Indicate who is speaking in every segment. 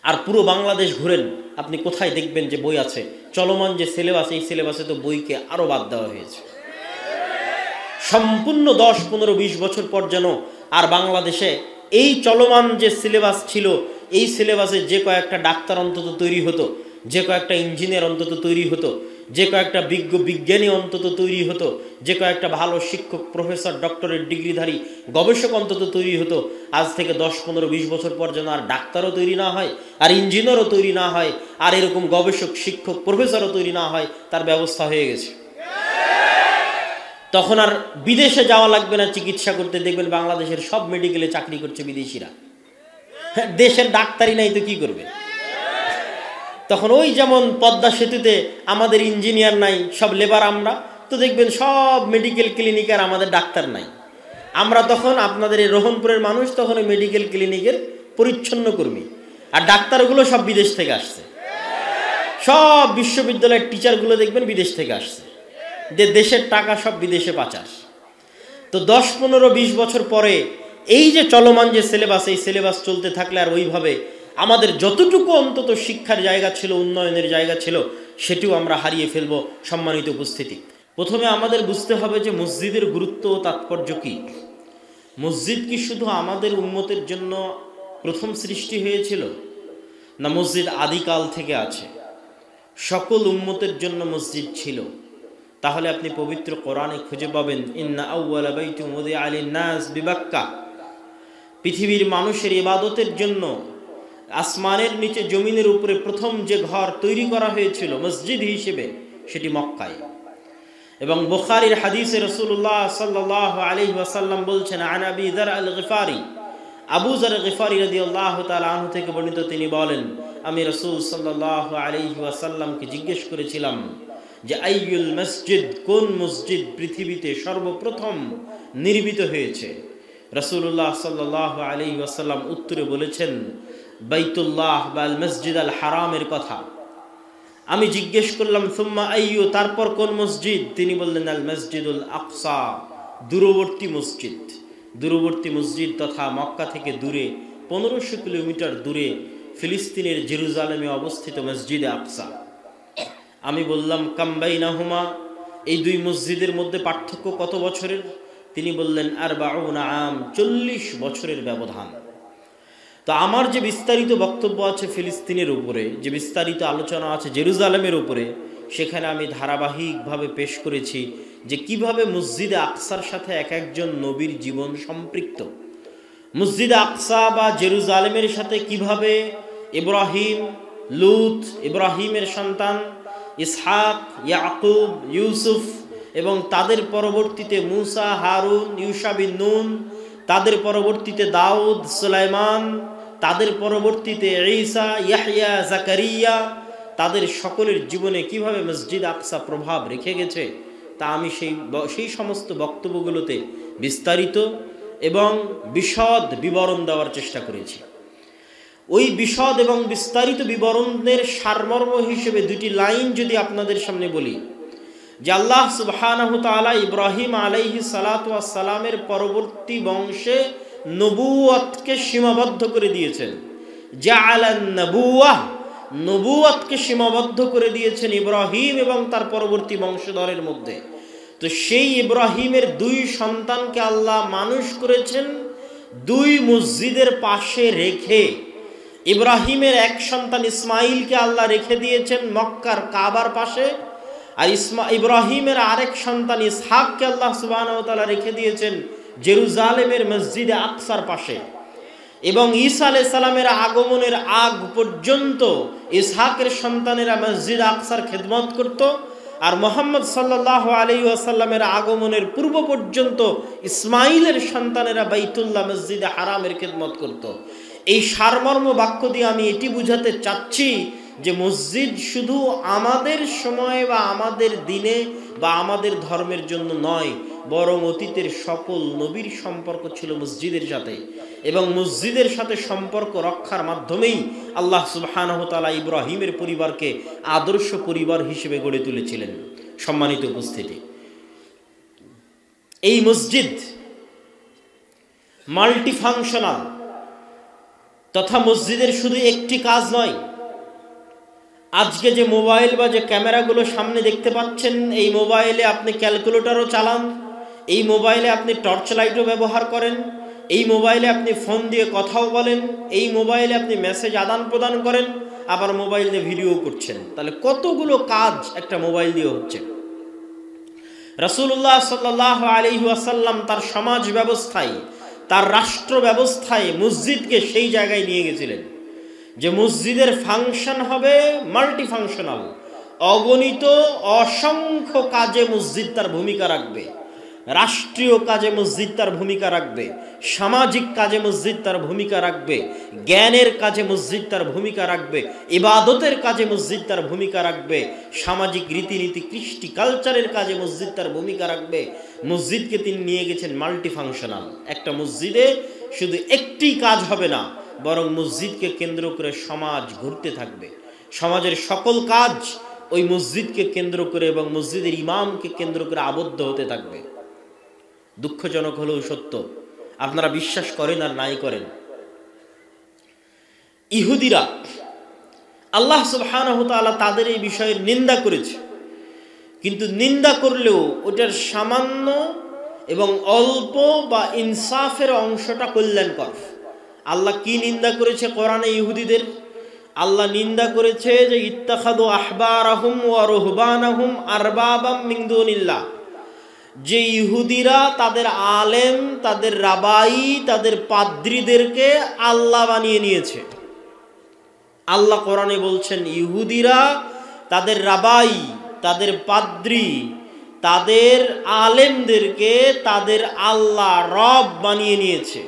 Speaker 1: আর পুরো বাংলাদেশ ঘুরেন, আপনি কোথায় দেখবেন যে বই আছে? চলমান যে সিলেবাস, এই সিলেবাসে তো বইকে আরও বাদ দেওয়া হয়েছে। সম্পূর্ণ 10, 15, 20 বছর পর যেন আর বাংলাদেশে এই চলমান যে সিলেবাস ছিল, এই সিলেবাসে যে কয়েকটা ডাক্তার অন্তত তৈরি হতো, যে কয়েকটা ইঞ্জিনিয়ার অন্তত তৈরি হতো, যে কয়েকটা বিজ্ঞানী অন্তত তৈরি হতো, যে কয়েকটা ভালো শিক্ষক, প্রফেসর, ডক্টরেট ডিগ্রিধারী গবেষক অন্তত তৈরি হতো, আজ থেকে 10, 15, 20 বছর পর যেন আর ডাক্তারও তৈরি না হয়, আর ইঞ্জিনিয়ারও তৈরি না হয়, আর এরকম গবেষক, শিক্ষক, প্রফেসরও তৈরি না হয়, তার ব্যবস্থা হয়ে গেছে। তখন আর বিদেশে যাওয়া লাগবে না চিকিৎসা করতে। দেখবেন বাংলাদেশের সব মেডিকেলে চাকরি করছে বিদেশিরা। দেশের ডাক্তারই নাই তো কি করবে? তখন ওই যেমন পদ্মা সেতুতে আমাদের ইঞ্জিনিয়ার নাই, সব লেবার আমরা, তো দেখবেন সব মেডিকেল ক্লিনিকের আমাদের ডাক্তার নাই। আমরা তখন আপনাদের এই রোহনপুরের মানুষ তখন ওই মেডিকেল ক্লিনিকের পরিচ্ছন্ন কর্মী, আর ডাক্তারগুলো সব বিদেশ থেকে আসছে। সব বিশ্ববিদ্যালয়ের টিচারগুলো দেখবেন বিদেশ থেকে আসছে, যে দেশের টাকা সব বিদেশে পাচার। তো 10, 15, 20 বছর পরে এই যে চলমান যে সিলেবাস, এই সিলেবাস চলতে থাকলে আর ওইভাবে আমাদের যতটুকু অন্তত শিক্ষার জায়গা ছিল, উন্নয়নের জায়গা ছিল, সেটিও আমরা হারিয়ে ফেলব। সম্মানিত উপস্থিতি, প্রথমে আমাদের বুঝতে হবে যে মসজিদের গুরুত্ব ও তাৎপর্য কী। মসজিদ কি শুধু আমাদের উম্মতের জন্য প্রথম সৃষ্টি হয়েছিল? না, মসজিদ আদিকাল থেকে আছে, সকল উম্মতের জন্য মসজিদ ছিল। তাহলে আপনি পবিত্র কোরআনে খুঁজে পাবেন ইন্না আউওয়ালা বাইতুম উযিআ লিন-নাস বিবাক্কা, পৃথিবীর মানুষের ইবাদতের জন্য আসমানের নিচে জমিনের উপরে প্রথম যে ঘর তৈরি করা হয়েছিল মসজিদ হিসেবে, সেটি মক্কায়। এবং বুখারীর হাদিসে রাসূলুল্লাহ সাল্লাল্লাহু আলাইহি ওয়াসাল্লাম বলছেন, আন আবি যার আল গিফারি, আবু যার গিফারি রাদিয়াল্লাহু তাআলা আনহু থেকে বর্ণিত, তিনি বলেন, আমি রাসূল সাল্লাল্লাহু আলাইহি ওয়াসাল্লামকে জিজ্ঞেস করেছিলাম যে আইয়ুল মসজিদ, কোন মসজিদ পৃথিবীতে সর্বপ্রথম নির্মিত হয়েছে? রাসূলুল্লাহ সাল্লাল্লাহু আলাইহি ওয়াসাল্লাম উত্তরে বলেছেন বাইতুল্লাহ বা আল মসজিদ আল হারামের কথা। আমি জিজ্ঞেস করলাম সুম্মা আইয়ু, তারপর কোন মসজিদ? তিনি বললেন আল মসজিদুল আকসা, দূরবর্তী মসজিদ। দূরবর্তী মসজিদ তথা মক্কা থেকে দূরে 1500 কিলোমিটার দূরে ফিলিস্তিনের জেরুজালেমে অবস্থিত মসজিদে আকসা। আমি বললাম কাম বাইনাহুমা, এই দুই মসজিদের মধ্যে পার্থক্য কত বছরের? তিনি বললেন 40 আম, 40 বছরের ব্যবধান। তো আমার যে বিস্তারিত বক্তব্য আছে ফিলিস্তিনের উপরে, যে বিস্তারিত আলোচনা আছে জেরুজালেমের উপরে, সেখানে আমি ধারাবাহিকভাবে পেশ করেছি যে কিভাবে মসজিদে আকসার সাথে এক একজন নবীর জীবন সম্পৃক্ত। মসজিদে আকসা বা জেরুজালেমের সাথে কিভাবে ইব্রাহিম, লূত, ইব্রাহিমের সন্তান ইসহাক, ইয়াকুব, ইউসুফ এবং তাদের পরবর্তীতে মুসা, হারুন, ইউশা বিন নুন, তাদের পরবর্তীতে দাউদ, সুলাইমান, তাদের পরবর্তীতে ঈসা, ইয়াহইয়া, জাকারিয়া, তাদের সকলের জীবনে কিভাবে মসজিদ আকসা প্রভাব রেখে গেছে, তা আমি সেই সমস্ত বক্তব্যগুলোতে বিস্তারিত এবং বিশদ বিবরণ দেওয়ার চেষ্টা করেছি। ওই বিশদ এবং বিস্তারিত বিবরণের সারমর্ম হিসেবে দুটি লাইন যদি আপনাদের সামনে বলি, যে আল্লাহ সুবহানাহু তাআলা ইব্রাহিম আলাইহিস সালাতু ওয়াস সালামের পরবর্তী বংশে নবুয়তকে সীমাবদ্ধ করে দিয়েছেন। জাআলান নবুওয়াহ, নবুয়তকে সীমাবদ্ধ করে দিয়েছেন ইব্রাহিম এবং তার পরবর্তী বংশধরের মধ্যে। তো সেই ইব্রাহিমের দুই সন্তানকে আল্লাহ মানুষ করেছেন দুই মসজিদের পাশে রেখে। ইব্রাহিমের এক সন্তান ইসমাইলকে আল্লাহ রেখে দিয়েছেন মক্কার কাবার পাশে, আর ইব্রাহিমের আরেক সন্তান ইসহাককে আল্লাহ সুবহানাহু ওয়া তাআলা রেখে দিয়েছেন জেরুজালেমের মসজিদে আকসার পাশে। এবং ঈসা আলাইহিস সালামের আগমনের আগ পর্যন্ত ইসহাকের সন্তানেরা মসজিদ আকসার খেদমত করত, আর মুহাম্মদ সাল্লাল্লাহু আলাইহি ওয়াসাল্লামের আগমনের পূর্ব পর্যন্ত ইসমাইলের সন্তানেরা বাইতুল্লাহ মসজিদে হারামের খেদমত করত। এই সারমর্ম বাক্য দিয়ে আমি এটি বুঝাতে চাচ্ছি যে মসজিদ শুধু আমাদের সময় বা আমাদের দিনে বা আমাদের ধর্মের জন্য নয়, বরং অতীতের সকল নবীর সম্পর্ক ছিল মসজিদের সাথে, এবং মসজিদের সাথে সম্পর্ক রক্ষার মাধ্যমেই আল্লাহ সুবহানাহু ওয়া তাআলা ইব্রাহিমের পরিবারকে আদর্শ পরিবার হিসেবে গড়ে তুলেছিলেন। সম্মানিত উপস্থিতি, এই মসজিদ মাল্টিফাংশনাল, তথা মসজিদের শুধু একটি কাজ নয়, আজকে যে মোবাইল বা যে ক্যামেরাগুলো সামনে দেখতে পাচ্ছেন, এই মোবাইলে আপনি ক্যালকুলেটরও চালান, এই মোবাইলে আপনি টর্চ লাইটও ব্যবহার করেন, এই মোবাইলে আপনি ফোন দিয়ে কথাও বলেন, এই মোবাইলে আপনি মেসেজ আদান প্রদান করেন, আবার মোবাইল দিয়ে ভিডিও করছেন। তাহলে কতগুলো কাজ একটা মোবাইল দিয়ে হচ্ছে। রাসূলুল্লাহ সাল্লাল্লাহু আলাইহি ওয়াসাল্লাম তার সমাজ ব্যবস্থায়, তার রাষ্ট্র ব্যবস্থায় মসজিদকে সেই জায়গায় নিয়ে গেছিলেন যে মসজিদের ফাংশন হবে মাল্টি ফাংশনাল। অগণিত অসংখ্য কাজে মসজিদ তার ভূমিকা রাখবে, রাষ্ট্রীয় কাজে মসজিদ তার ভূমিকা রাখবে, সামাজিক কাজে মসজিদ তার ভূমিকা রাখবে, জ্ঞানের কাজে মসজিদ তার ভূমিকা রাখবে, ইবাদতের কাজে মসজিদ তার ভূমিকা রাখবে, সামাজিক রীতিনীতি কৃষ্টি কালচারের কাজে মসজিদ তার ভূমিকা রাখবে। মসজিদকে তিনি নিয়ে গেছেন মাল্টি ফাংশনাল। একটা মসজিদে শুধু একটি কাজ হবে না, বরং মসজিদকে কেন্দ্র করে সমাজ ঘুরতে থাকবে। সমাজের সকল কাজ ওই মসজিদকে কেন্দ্র করে এবং মসজিদের ইমামকে কেন্দ্র করে আবদ্ধ হতে থাকবে। দুঃখজনক হলেও সত্য, আপনারা বিশ্বাস করেন আর নাই করেন, ইহুদিরা আল্লাহ সুবহানাহু ওয়া তাআলা তাদের এই বিষয়ের নিন্দা করেছে, কিন্তু নিন্দা করলেও ওটার সামান্য এবং অল্প বা ইনসাফের অংশটা কল্যাণকর। আল্লাহ কি নিন্দা করেছে কোরআনে ইহুদিদের? আল্লাহ নিন্দা করেছে যে ইত্তাখাযু আহবারাহুম ওয়া রুহবানাহুম আরবাবাম মিন দুনিল্লাহ, যে ইহুদিরা তাদের আলেম, তাদের রাবাই, তাদের পাদ্রীদেরকে আল্লাহ বানিয়ে নিয়েছে। আল্লাহ কোরআনে বলছেন ইহুদিরা তাদের রাবাই, তাদের পাদ্রী, তাদের আলেমদেরকে তাদের আল্লাহ রব বানিয়ে নিয়েছে।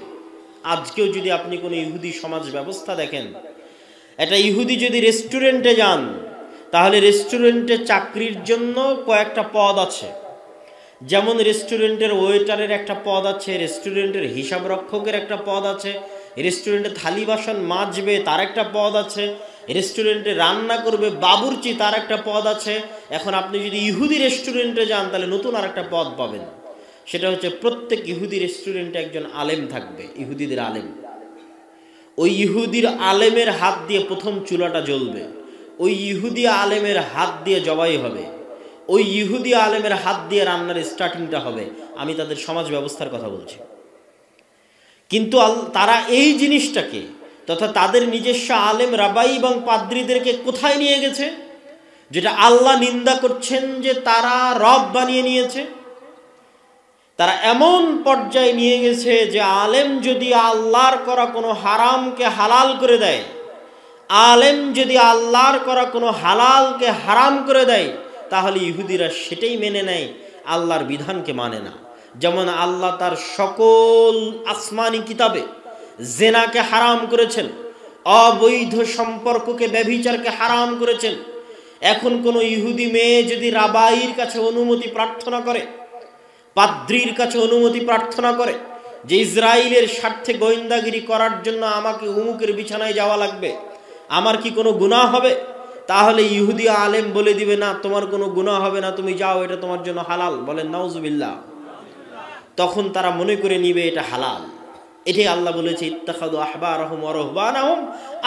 Speaker 1: আজকেও যদি আপনি কোনো ইহুদি সমাজ ব্যবস্থা দেখেন, একটা ইহুদি যদি রেস্টুরেন্টে যান, তাহলে রেস্টুরেন্টে চাকরির জন্য কয়েকটা পদ আছে। যেমন রেস্টুরেন্টের ওয়েটারের একটা পদ আছে, রেস্টুরেন্টের হিসাব রক্ষকের একটা পদ আছে, রেস্টুরেন্টে থালি বাসন মাজবে তার একটা পদ আছে, রেস্টুরেন্টে রান্না করবে বাবুর্চি তার একটা পদ আছে। এখন আপনি যদি ইহুদি রেস্টুরেন্টে যান তাহলে নতুন আর একটা পদ পাবেন, সেটা হচ্ছে প্রত্যেক ইহুদি রেস্টুরেন্টে একজন আলেম থাকবে, ইহুদিদের আলেম। ওই ইহুদির আলেমের হাত দিয়ে প্রথম চুলাটা জ্বলবে, ওই ইহুদি আলেমের হাত দিয়ে জবাই হবে, ওই ইহুদি আলেমের হাত দিয়ে রান্নার স্টার্টিংটা হবে। আমি তাদের সমাজ ব্যবস্থার কথা বলছি। কিন্তু তারা এই জিনিসটাকে তথা তাদের নিজস্ব আলেম, রাবাই এবং পাদ্রীদেরকে কোথায় নিয়ে গেছে? যেটা আল্লাহ নিন্দা করছেন যে তারা রব বানিয়ে নিয়েছে। তারা এমন পর্যায়ে নিয়ে গেছে যে আলেম যদি আল্লাহর করা কোনো হারামকে হালাল করে দেয়, আলেম যদি আল্লাহর করা কোনো হালালকে হারাম করে দেয়, তাহলে ইহুদিরা সেটাই মেনে নেয়, আল্লাহর বিধানকে মানে না। যেমন আল্লাহ তার সকল আসমানি কিতাবে জেনাকে হারাম করেছেন, অবৈধ সম্পর্ককে, ব্যভিচারকে হারাম করেছেন। এখন কোনো ইহুদি মেয়ে যদি রাবাইর কাছে অনুমতি প্রার্থনা করে, পাদ্রীর কাছে অনুমতি প্রার্থনা করে যে ইসরায়েলের স্বার্থে গোয়েন্দাগিরি করার জন্য আমাকে উমুকের বিছানায় যাওয়া লাগবে, আমার কি কোনো গুনাহ হবে? তাহলে ইহুদি আলেম বলে দিবে না, তোমার কোনো গুনাহ হবে না, তুমি যাও, এটা তোমার জন্য হালাল। বলেন নাউজুবিল্লাহ। তখন তারা মনে করে নিবে এটা হালাল। এটাই আল্লাহ বলেছে ইত্তাখাযু আহবারাহুম ওয়া রুহবানাহুম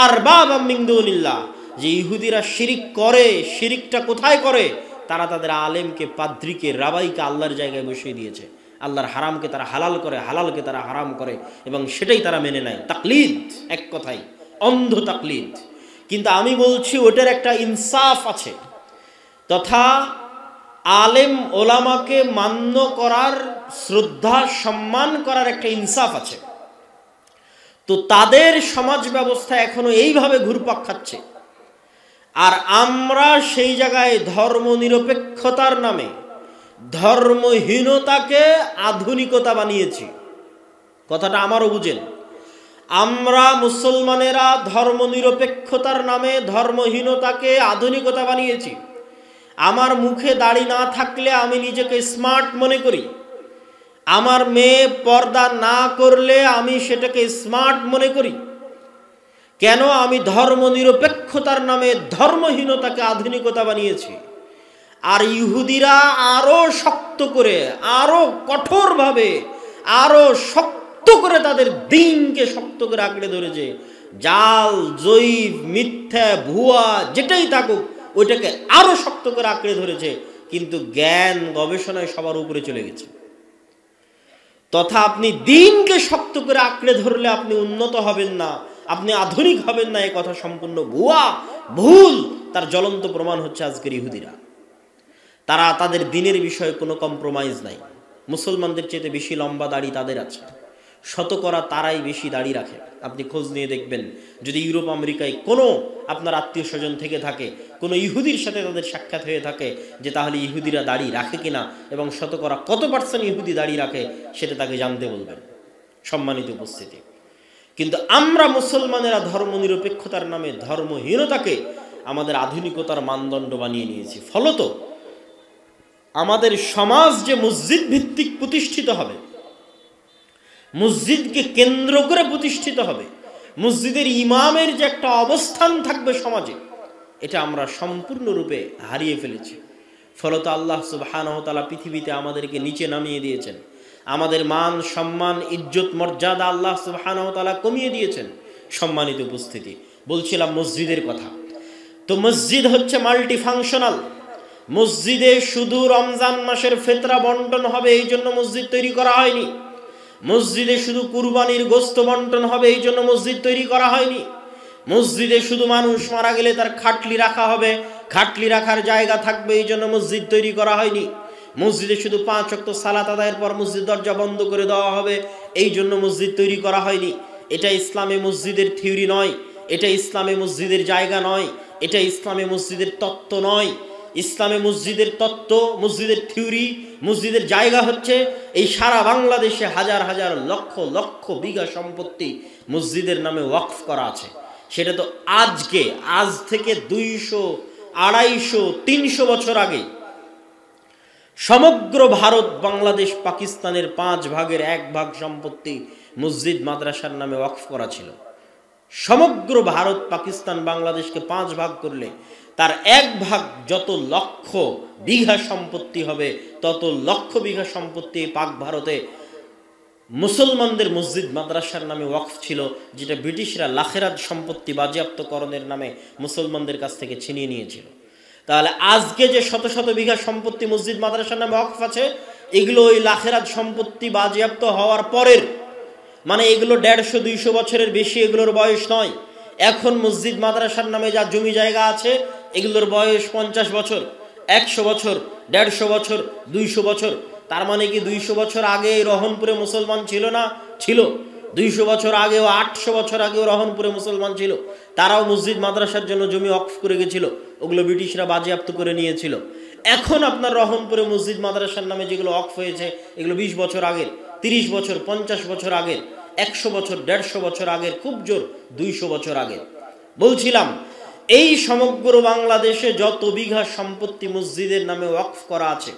Speaker 1: আরবাবাম মিন দুনিল্লাহ, যে ইহুদিরা শিরিক করে। শিরিকটা কোথায় করে? তারা তাদের আলেমকে, পাদ্রীকে, রাবাইকে আল্লাহর জায়গায় বসিয়ে দিয়েছে। আল্লাহর হারামকে তারা হালাল করে, হালালকে তারা হারাম করে, এবং সেটাই তারা মেনে নেয়। তাকলিদ, এক কথায় অন্ধ তাকলিদ। কিন্তু আমি বলছি ওটার একটা ইনসাফ আছে, তথা আলেম ওলামাকে মান্য করার, শ্রদ্ধা সম্মান করার একটা ইনসাফ আছে। তো তাদের সমাজ ব্যবস্থা এখনো এইভাবে ঘুরপাক খাচ্ছে, আর আমরা সেই জায়গায় ধর্মনিরপেক্ষতার নামে ধর্মহীনতাকে আধুনিকতা বানিয়েছি। কথাটা আমারও বুঝেন। আমরা মুসলমানেরা ধর্মনিরপেক্ষতার নামে ধর্মহীনতাকে আধুনিকতা বানিয়েছি। আমার মুখে দাড়ি না থাকলে আমি নিজেকে স্মার্ট মনে করি, আমার মেয়ে পর্দা না করলে আমি সেটাকে স্মার্ট মনে করি। কেন? আমি ধর্মনিরপেক্ষতার নামে ধর্মহীনতাকে আধুনিকতা বানিয়েছি। আর ইহুদিরা আরো শক্ত করে, আরো কঠোরভাবে, আরো শক্ত করে তাদের দ্বীনকে শক্ত করে আঁকড়ে ধরেছে। জাল, জয়ীফ, মিথ্যা, ভুয়া যেটাই থাকুক ওইটাকে আরো শক্ত করে আঁকড়ে ধরেছে, কিন্তু জ্ঞান গবেষণায় সবার উপরে চলে গেছে। তথা আপনি দিনকে শক্ত করে আঁকড়ে ধরলে আপনি উন্নত হবেন না, আপনি আধুনিক হবেন না, এ কথা সম্পূর্ণ ভুয়া, ভুল। তার জ্বলন্ত প্রমাণ হচ্ছে আজকের ইহুদিরা। তারা তাদের দিনের বিষয়ে কোনো কম্প্রোমাইজ নাই। মুসলমানদের চেয়ে বেশি লম্বা দাড়ি তাদের আছে, শতকরা তারাই বেশি দাড়ি রাখে। আপনি খোঁজ নিয়ে দেখবেন, যদি ইউরোপ আমেরিকায় কোনো আপনার আত্মীয় স্বজন থেকে থাকে, কোনো ইহুদির সাথে তাদের সাক্ষাৎ হয়ে থাকে, যে তাহলে ইহুদিরা দাড়ি রাখে কিনা এবং শতকরা কত % ইহুদি দাড়ি রাখে, সেটা তাকে জানতে বলবেন। সম্মানিত উপস্থিতি, কিন্তু আমরা মুসলমানেরা ধর্মনিরপেক্ষতার নামে ধর্মহীনতাকে আমাদের আধুনিকতার মানদণ্ড বানিয়ে নিয়েছি। ফলত আমাদের সমাজ যে মসজিদ ভিত্তিক প্রতিষ্ঠিত হবে, মসজিদকে কেন্দ্র করে প্রতিষ্ঠিত হবে, মসজিদের ইমামের যে একটা অবস্থান থাকবে সমাজে, এটা আমরা সম্পূর্ণরূপে হারিয়ে ফেলেছি। ফলত আল্লাহ সুবহানাহু ওয়া তাআলা পৃথিবীতে আমাদেরকে নিচে নামিয়ে দিয়েছেন, আমাদের মান সম্মান ইজ্জত মর্যাদা আল্লাহ সুবহানাহু ওয়া তাআলা কমিয়ে দিয়েছেন। সম্মানিত উপস্থিতি, বলছিলাম মসজিদের কথা। তো মসজিদ হচ্ছে মাল্টি ফাংশনাল। মসজিদে শুধু রমজান মাসের ফিতরা বন্টন হবে এই জন্য মসজিদ তৈরি করা হয়নি। মসজিদে শুধু কুরবানির গোশত বন্টন হবে এই জন্য মসজিদ তৈরি করা হয়নি। মসজিদে শুধু মানুষ মারা গেলে তার খাটলি রাখা হবে, খাটলি রাখার জায়গা থাকবে এই জন্য মসজিদ তৈরি করা হয়নি। মসজিদে শুধু 5 ওয়াক্ত সালাত আদায়ের পর মসজিদ দরজা বন্ধ করে দেওয়া হবে এই জন্য মসজিদ তৈরি করা হয়নি। এটা ইসলামে মসজিদের থিওরি নয়, এটা ইসলামে মসজিদের জায়গা নয়, এটা ইসলামে মসজিদের তত্ত্ব নয়। ইসলামে মসজিদের তত্ত্ব, মসজিদের থিওরি, মসজিদের জায়গা হচ্ছে এই সারা বাংলাদেশে হাজার হাজার লক্ষ লক্ষ বিঘা সম্পত্তি মসজিদের নামে ওয়াকফ করা আছে। সেটা তো আজ থেকে 200, 250, 300 বছর আগে সমগ্র ভারত, বাংলাদেশ, পাকিস্তানের 5 ভাগের 1 ভাগ সম্পত্তি মসজিদ মাদ্রাসার নামে ওয়াকফ করা ছিল। সমগ্র ভারত, পাকিস্তান, বাংলাদেশকে 5 ভাগ করলে তার 1 ভাগ যত লক্ষ বিঘা সম্পত্তি হবে, তত লক্ষ বিঘা সম্পত্তি পাক ভারতে মুসলমানদের মসজিদ মাদ্রাসার নামে ওয়াকফ ছিল, যেটা ব্রিটিশরা লাখেরাত সম্পত্তি বাজেয়াপ্তকরণের নামে মুসলমানদের কাছ থেকে ছিনিয়ে নিয়েছিল। তাহলে আজকে যে শত শত বিঘা সম্পত্তি মসজিদ মাদ্রাসার নামে ওয়াকফ আছে, এগুলো ওই লাখেরাত সম্পত্তি বাজেয়াপ্ত হওয়ার পরের, মানে এগুলো 150-200 বছরের বেশি এগুলোর বয়স নয়। এখন মসজিদ মাদ্রাসার নামে যা জমি জায়গা আছে, এগুলোর বয়স 50 বছর, 100 বছর, 150 বছর, 200 বছর। তার মানে কি 200 বছর আগে রহনপুরে মুসলমান ছিল না? ছিল। 200 বছর আগেও, 800 বছর আগেও রহনপুরে মুসলমান ছিল। তারাও মসজিদ মাদ্রাসার জন্য জমি ওয়াকফ করে গেছিল, ওগুলো ব্রিটিশরা বাজেয়াপ্ত করে নিয়েছিল। এখন আপনার রহনপুরে মসজিদ মাদ্রাসার নামে যেগুলো ওয়াকফ হয়েছে, এগুলো 20 বছর আগের, 30 বছর, 50 বছর আগের, 100 বছর, 150 বছর আগের, খুব জোর 200 বছর আগের। বলছিলাম, এই সমগ্র বাংলাদেশে যত বিঘা সম্পত্তি মসজিদের নামে ওয়াকফ করা আছে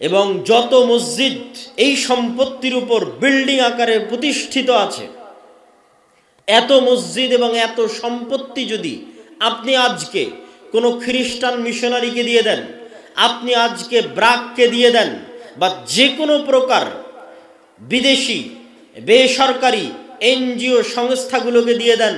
Speaker 1: এবং যত মসজিদ এই সম্পত্তির উপর বিল্ডিং আকারে প্রতিষ্ঠিত আছে, এত মসজিদ এবং এত সম্পত্তি যদি আপনি আজকে কোনো খ্রিস্টান মিশনারিকে দিয়ে দেন, আপনি আজকে ব্রাককে দিয়ে দেন, বা যে কোনো প্রকার বিদেশি বেসরকারি এনজিও সংস্থাগুলোকে দিয়ে দেন,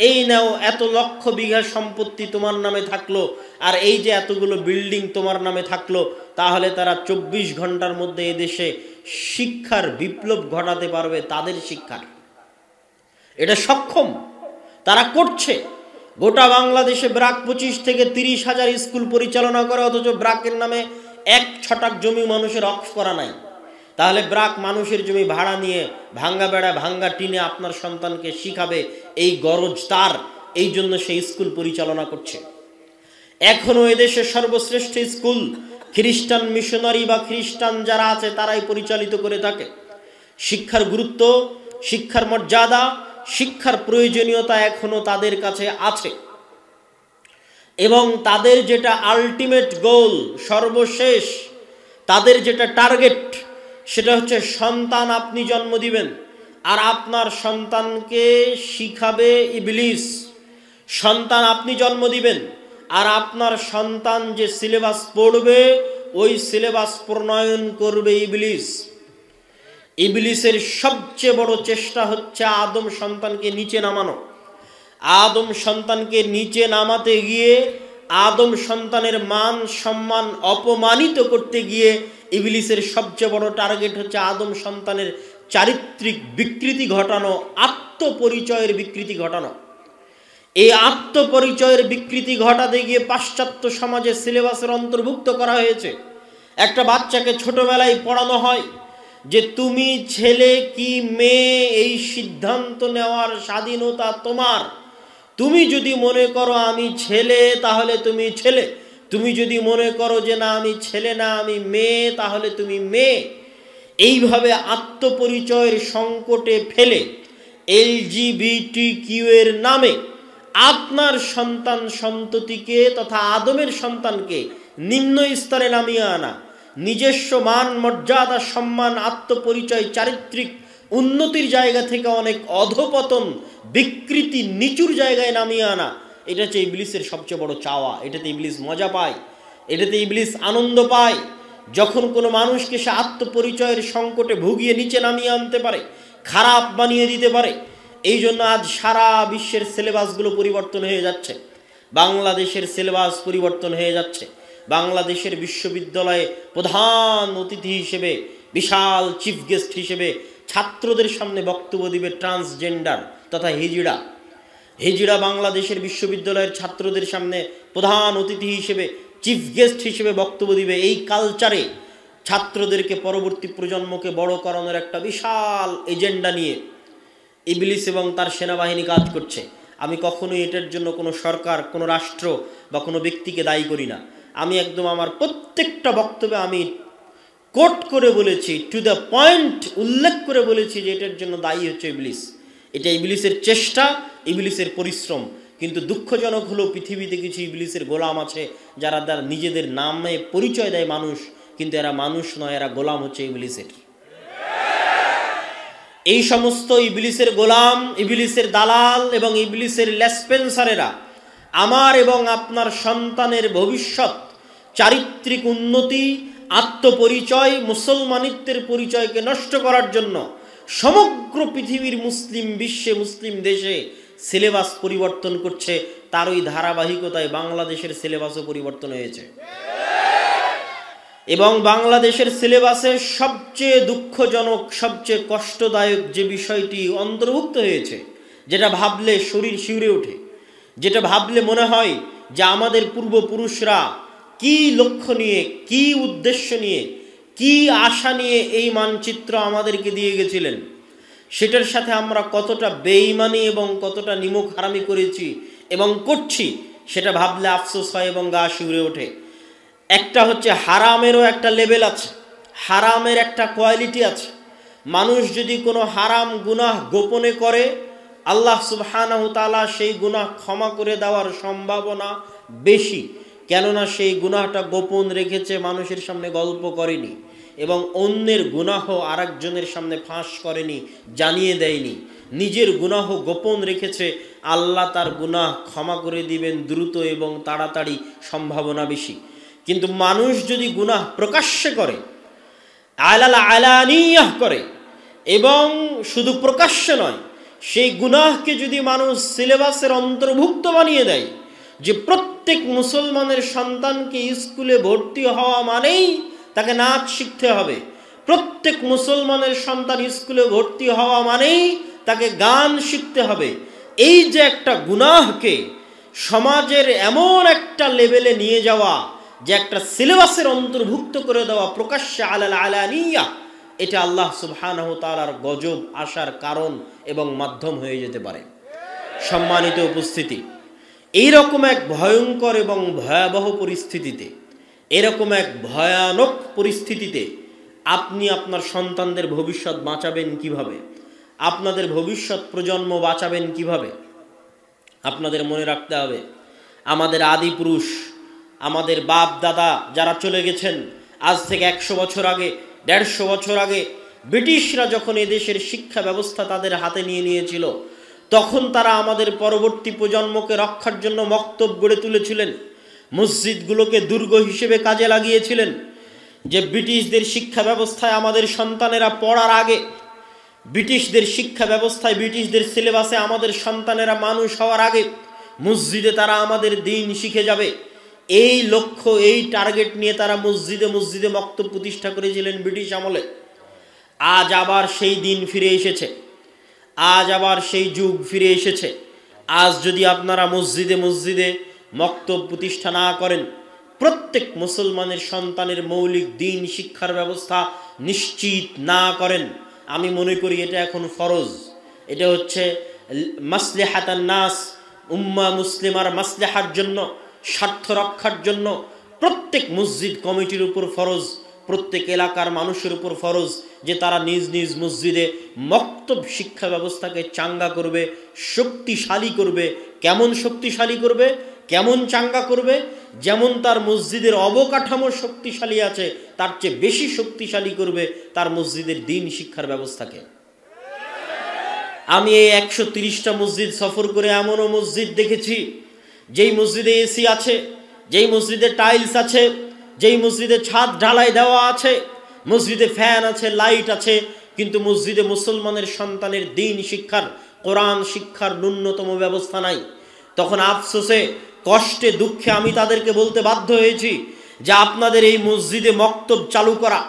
Speaker 1: এই নাও এত লক্ষ বিঘা সম্পত্তি তোমার নামে থাকলো, আর এই যে এতগুলো বিল্ডিং তোমার নামে থাকলো, তাহলে তারা 24 ঘন্টার মধ্যে এদেশে শিক্ষার বিপ্লব ঘটাতে পারবে। তাদের শিক্ষার এটা সক্ষম, তারা করছে। গোটা বাংলাদেশে ব্রাক 25 থেকে 30 হাজার স্কুল পরিচালনা করে, অথচ ব্রাকের নামে 1 ছটাক জমি মানুষের ওয়াকফ করা নাই। তাহলে ব্রাক মানুষের জমি ভাড়া নিয়ে ভাঙ্গা বেড়া ভাঙ্গা টিনে আপনার সন্তানকে শিখাবে, এই গরজ তার, এই জন্য সেই স্কুল পরিচালনা করছে। এখনো এদেশে সর্বশ্রেষ্ঠ স্কুল খ্রিস্টান মিশনারি বা খ্রিস্টান যারা আছে তারাই পরিচালিত করে থাকে। শিক্ষার গুরুত্ব, শিক্ষার মর্যাদা, শিক্ষার প্রয়োজনীয়তা এখনো তাদের কাছে আছে, এবং তাদের যেটা আলটিমেট গোল, সর্বশেষ তাদের যেটা টার্গেট, সেটা হচ্ছে সন্তান আপনি জন্ম দিবেন আর আপনার সন্তানকে শিখাবে ইবলিস। সন্তান আপনি জন্ম দিবেন আর আপনার সন্তান যে সিলেবাস পড়বে, ওই সিলেবাস প্রণয়ন করবে ইবলিস। ইবলিসের সবচেয়ে বড় চেষ্টা হচ্ছে আদম সন্তানকে নিচে নামানো। আদম সন্তানকে নিচে নামাতে গিয়ে আদম সন্তানের মান সম্মান অপমানিত করতে গিয়ে ইবলিসের সবচেয়ে বড় টার্গেট হচ্ছে আদম সন্তানের চারিত্রিক বিকৃতি ঘটানো, আত্মপরিচয়ের বিকৃতি ঘটানো। এই আত্মপরিচয়ের বিকৃতি ঘটাতে গিয়ে পাশ্চাত্য সমাজের সিলেবাসের অন্তর্ভুক্ত করা হয়েছে। একটা বাচ্চাকে ছোটবেলায় পড়ানো হয় যে তুমি ছেলে কি মেয়ে এই সিদ্ধান্ত নেওয়ার স্বাধীনতা তোমার। তুমি যদি মনে করো আমি ছেলে তাহলে তুমি ছেলে, তুমি যদি মনে করো যে না আমি ছেলে না আমি মেয়ে তাহলে তুমি মেয়ে। এইভাবে আত্মপরিচয়ের সংকটে ফেলে LGBTQ এর নামে আপনার সন্তান সন্ততিকে তথা আদমের সন্তানকে নিম্ন স্তরে নামিয়ে আনা, নিজস্ব মান মর্যাদা সম্মান আত্মপরিচয় চারিত্রিক উন্নতির জায়গা থেকে অনেক অধপতন বিকৃতি নিচুর জায়গায় নামিয়ে আনা, এটা হচ্ছে ইবলিসের সবচেয়ে বড় চাওয়া। এটাতে ইবলিস মজা পায়, এটাতে ইবলিস আনন্দ পায়। যখন কোনো মানুষকে সে আত্মপরিচয়ের সংকটে ভুগিয়ে নিচে নামিয়ে আনতে পারে, খারাপ বানিয়ে দিতে পারে। এই জন্য আজ সারা বিশ্বের সিলেবাসগুলো পরিবর্তন হয়ে যাচ্ছে, বাংলাদেশের সিলেবাস পরিবর্তন হয়ে যাচ্ছে। বাংলাদেশের বিশ্ববিদ্যালয়ে প্রধান অতিথি হিসেবে, বিশাল চিফ গেস্ট হিসেবে ছাত্রদের সামনে বক্তব্য দিবে ট্রান্সজেন্ডার তথা হিজড়া। হিজড়া বাংলাদেশের বিশ্ববিদ্যালয়ের ছাত্রদের সামনে প্রধান অতিথি হিসেবে চিফ গেস্ট হিসেবে বক্তব্য দিবে। এই কালচারে ছাত্রদেরকে পরবর্তী প্রজন্মকে বড় করানোর একটা বিশাল এজেন্ডা নিয়ে ইবলিস এবং তার সেনাবাহিনী কাজ করছে। আমি কখনোই এটার জন্য কোনো সরকার, কোনো রাষ্ট্র বা কোনো ব্যক্তিকে দায়ী করি না। আমি একদম আমার প্রত্যেকটা বক্তব্যে আমি কোট করে বলেছি, টু দ্য পয়েন্ট উল্লেখ করে বলেছি যে এটার জন্য দায়ী হচ্ছে ইবলিস। এটা ইবলিসের চেষ্টা, ইবলিসের পরিশ্রম। কিন্তু দুঃখজনক হলো পৃথিবীতে কিছু ইবলিসের গোলাম আছে যারা নিজেদের নামে পরিচয় দেয় মানুষ, কিন্তু এরা মানুষ নয়, এরা গোলাম হচ্ছে ইবলিসের। এই সমস্ত ইবলিসের গোলাম, ইবলিসের দালাল এবং ইবলিসের লেসপেন্সারেরা আমার এবং আপনার সন্তানের ভবিষ্যৎ, চারিত্রিক উন্নতি, আত্মপরিচয়, মুসলমানিত্বের পরিচয়কে নষ্ট করার জন্য সমগ্র পৃথিবীর মুসলিম বিশ্বে, মুসলিম দেশে সিলেবাস পরিবর্তন করছে। তারই ধারাবাহিকতায় বাংলাদেশের সিলেবাসও পরিবর্তন হয়েছে। এবং বাংলাদেশের সিলেবাসে সবচেয়ে দুঃখজনক, সবচেয়ে কষ্টদায়ক যে বিষয়টি অন্তর্ভুক্ত হয়েছে, যেটা ভাবলে শরীর শিউরে ওঠে, যেটা ভাবলে মনে হয় যে আমাদের পূর্বপুরুষরা কি লক্ষ্য নিয়ে, কি উদ্দেশ্য নিয়ে, কি আশা নিয়ে এই মানচিত্র আমাদেরকে দিয়ে গেছিলেন, সেটার সাথে আমরা কতটা বেঈমানি এবং কতটা নিমক হারামি করেছি এবং করছি, সেটা ভাবলে আফসোস হয় এবং গা শিউরে ওঠে। একটা হচ্ছে হারামেরও একটা লেভেল আছে, হারামের একটা কোয়ালিটি আছে। মানুষ যদি কোনো হারাম গুনাহ গোপনে করে, আল্লাহ সুবহানাহু তাআলা সেই গুনাহ ক্ষমা করে দেওয়ার সম্ভাবনা বেশি, কেননা সেই গুনাহটা গোপন রেখেছে, মানুষের সামনে গল্প করেনি এবং অন্যের গুনাহ আরেকজনের সামনে ফাঁস করেনি, জানিয়ে দেয়নি। নিজের গুনাহ গোপন রেখেছে, আল্লাহ তার গুনাহ ক্ষমা করে দিবেন দ্রুত এবং তাড়াতাড়ি, সম্ভাবনা বেশি। কিন্তু মানুষ যদি গুনাহ প্রকাশ্যে করে, আলানিয়াহ করে, এবং শুধু প্রকাশ্যে নয়, সেই গুনাহকে যদি মানুষ সিলেবাসের অন্তর্ভুক্ত বানিয়ে দেয় যে প্রত্যেক মুসলমানের সন্তানকে স্কুলে ভর্তি হওয়া মানেই তাকে নাচ শিখতে হবে, প্রত্যেক মুসলমানের সন্তান স্কুলে ভর্তি হওয়া মানেই তাকে গান শিখতে হবে, এই যে একটা গুনাহকে সমাজের এমন একটা লেভেলে নিয়ে যাওয়া, যে একটা সিলেবাসের অন্তর্ভুক্ত করে দেওয়া প্রকাশ্যে আলানিয়া, এটা আল্লাহ সুবহানাহু তাআলার গজব আসার কারণ এবং মাধ্যম হয়ে যেতে পারে। সম্মানিত উপস্থিতি, এইরকম এক ভয়ঙ্কর এবং ভয়াবহ পরিস্থিতিতে, এরকম এক ভয়ানক পরিস্থিতিতে আপনি আপনার সন্তানদের ভবিষ্যৎ বাঁচাবেন কিভাবে? আপনাদের ভবিষ্যৎ প্রজন্ম বাঁচাবেন কিভাবে? আপনাদের মনে রাখতে হবে, আমাদের আদি পুরুষ, আমাদের বাপ দাদা যারা চলে গেছেন আজ থেকে 100 বছর আগে, 150 বছর আগে, ব্রিটিশরা যখন এদেশের শিক্ষা ব্যবস্থা তাদের হাতে নিয়ে নিয়েছিল, তখন তারা আমাদের পরবর্তী প্রজন্মকে রক্ষার জন্য মক্তব গড়ে তুলেছিলেন, মসজিদগুলোকে দুর্গ হিসেবে কাজে লাগিয়েছিলেন। যে ব্রিটিশদের শিক্ষা ব্যবস্থায় আমাদের সন্তানেরা পড়ার আগে, ব্রিটিশদের শিক্ষা ব্যবস্থায়, ব্রিটিশদের সিলেবাসে আমাদের সন্তানেরা মানুষ হওয়ার আগে মসজিদে তারা আমাদের দিন শিখে যাবে, এই লক্ষ্য, এই টার্গেট নিয়ে তারা মসজিদে মসজিদে মক্তব প্রতিষ্ঠা করেছিলেন ব্রিটিশ আমলে। আজ আবার সেই দিন ফিরে এসেছে, আজ আবার সেই যুগ ফিরে এসেছে। আজ যদি আপনারা মসজিদে মসজিদে মক্তব প্রতিষ্ঠা না করেন, প্রত্যেক মুসলমানের সন্তানের মৌলিক দিন শিক্ষার ব্যবস্থা নিশ্চিত না করেন, আমি মনে করি এটা এখন ফরজ। এটা হচ্ছে মাসলিহাতান নাস, উম্মাহ মুসলিমার মাসলিহার জন্য, স্বার্থ রক্ষার জন্য প্রত্যেক মসজিদ কমিটির উপর ফরজ, প্রত্যেক এলাকার মানুষের উপর ফরজ যে তারা নিজ নিজ মসজিদে মক্তব শিক্ষা ব্যবস্থাকে চাঙ্গা করবে, শক্তিশালী করবে। কেমন শক্তিশালী করবে, কেমন চাঙ্গা করবে? যেমন তার মসজিদের অবকাঠামো শক্তিশালী আছে, তার চেয়ে বেশি শক্তিশালী করবে তার মসজিদের দিন শিক্ষার ব্যবস্থাকে। আমি এই 130টা মসজিদ সফর করে এমনও মসজিদ দেখেছি যেই মসজিদে এসি আছে, যেই মসজিদে টাইলস আছে, যেই মসজিদে ছাদ ঢালাই দেওয়া আছে, মসজিদে ফ্যান আছে, লাইট আছে, কিন্তু মসজিদে মুসলমানের সন্তানের দিন শিক্ষার, কোরআন শিক্ষার ন্যূনতম ব্যবস্থা নাই। তখন আফসোসে, কষ্টে, দুঃখে আমি তাদেরকে বলতে বাধ্য হয়েছি যে আপনাদের এই মসজিদে মক্তব চালু করা,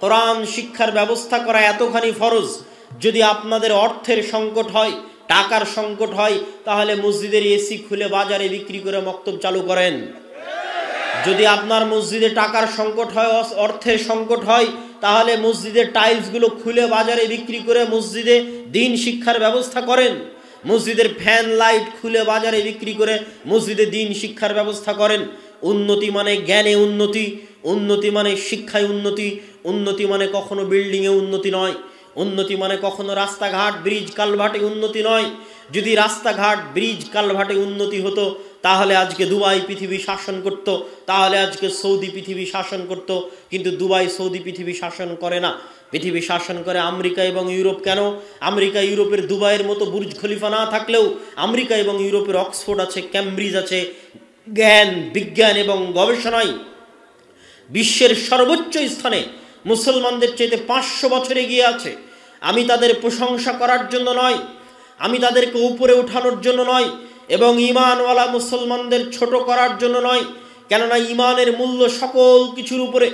Speaker 1: কোরআন শিক্ষার ব্যবস্থা করা এতখানি ফরজ। যদি আপনাদের অর্থের সংকট হয়, টাকার সংকট হয়, তাহলে মসজিদের এসি খুলে বাজারে বিক্রি করে মক্তব চালু করেন। যদি আপনার মসজিদে টাকার সংকট হয়, অর্থের সংকট হয়, তাহলে মসজিদের টাইলসগুলো খুলে বাজারে বিক্রি করে মসজিদে দিন শিক্ষার ব্যবস্থা করেন। মসজিদের ফ্যান লাইট খুলে বাজারে বিক্রি করে মসজিদে দিন শিক্ষার ব্যবস্থা করেন। উন্নতি মানে জ্ঞানে উন্নতি, উন্নতি মানে শিক্ষায় উন্নতি, উন্নতি মানে কখনো বিল্ডিংয়ে উন্নতি নয়, উন্নতি মানে কখনো রাস্তাঘাট ব্রিজ কালভার্টে উন্নতি নয়। যদি রাস্তাঘাট ব্রিজ কালভার্টে উন্নতি হতো তাহলে আজকে দুবাই পৃথিবী শাসন করত, তাহলে আজকে সৌদি পৃথিবী শাসন করত। কিন্তু দুবাই সৌদি পৃথিবী শাসন করে না, পৃথিবী শাসন করে আমেরিকা এবং ইউরোপ। কেন? আমেরিকা ইউরোপের দুবাইয়ের মতো বুর্জ খলিফা না থাকলেও আমেরিকা এবং ইউরোপের অক্সফোর্ড আছে, ক্যামব্রিজ আছে, জ্ঞান বিজ্ঞান এবং গবেষণায় বিশ্বের সর্বোচ্চ স্থানে মুসলমানদের চাইতে 500 বছর এগিয়ে আছে। আমি তাদের প্রশংসা করার জন্য নয়, আমি তাদেরকে উপরে উঠানোর জন্য নয়, এবং ঈমানওয়ালা মুসলমানদের ছোট করার জন্য নয়। কেননা ঈমানের মূল্য সকল কিছুর উপরে।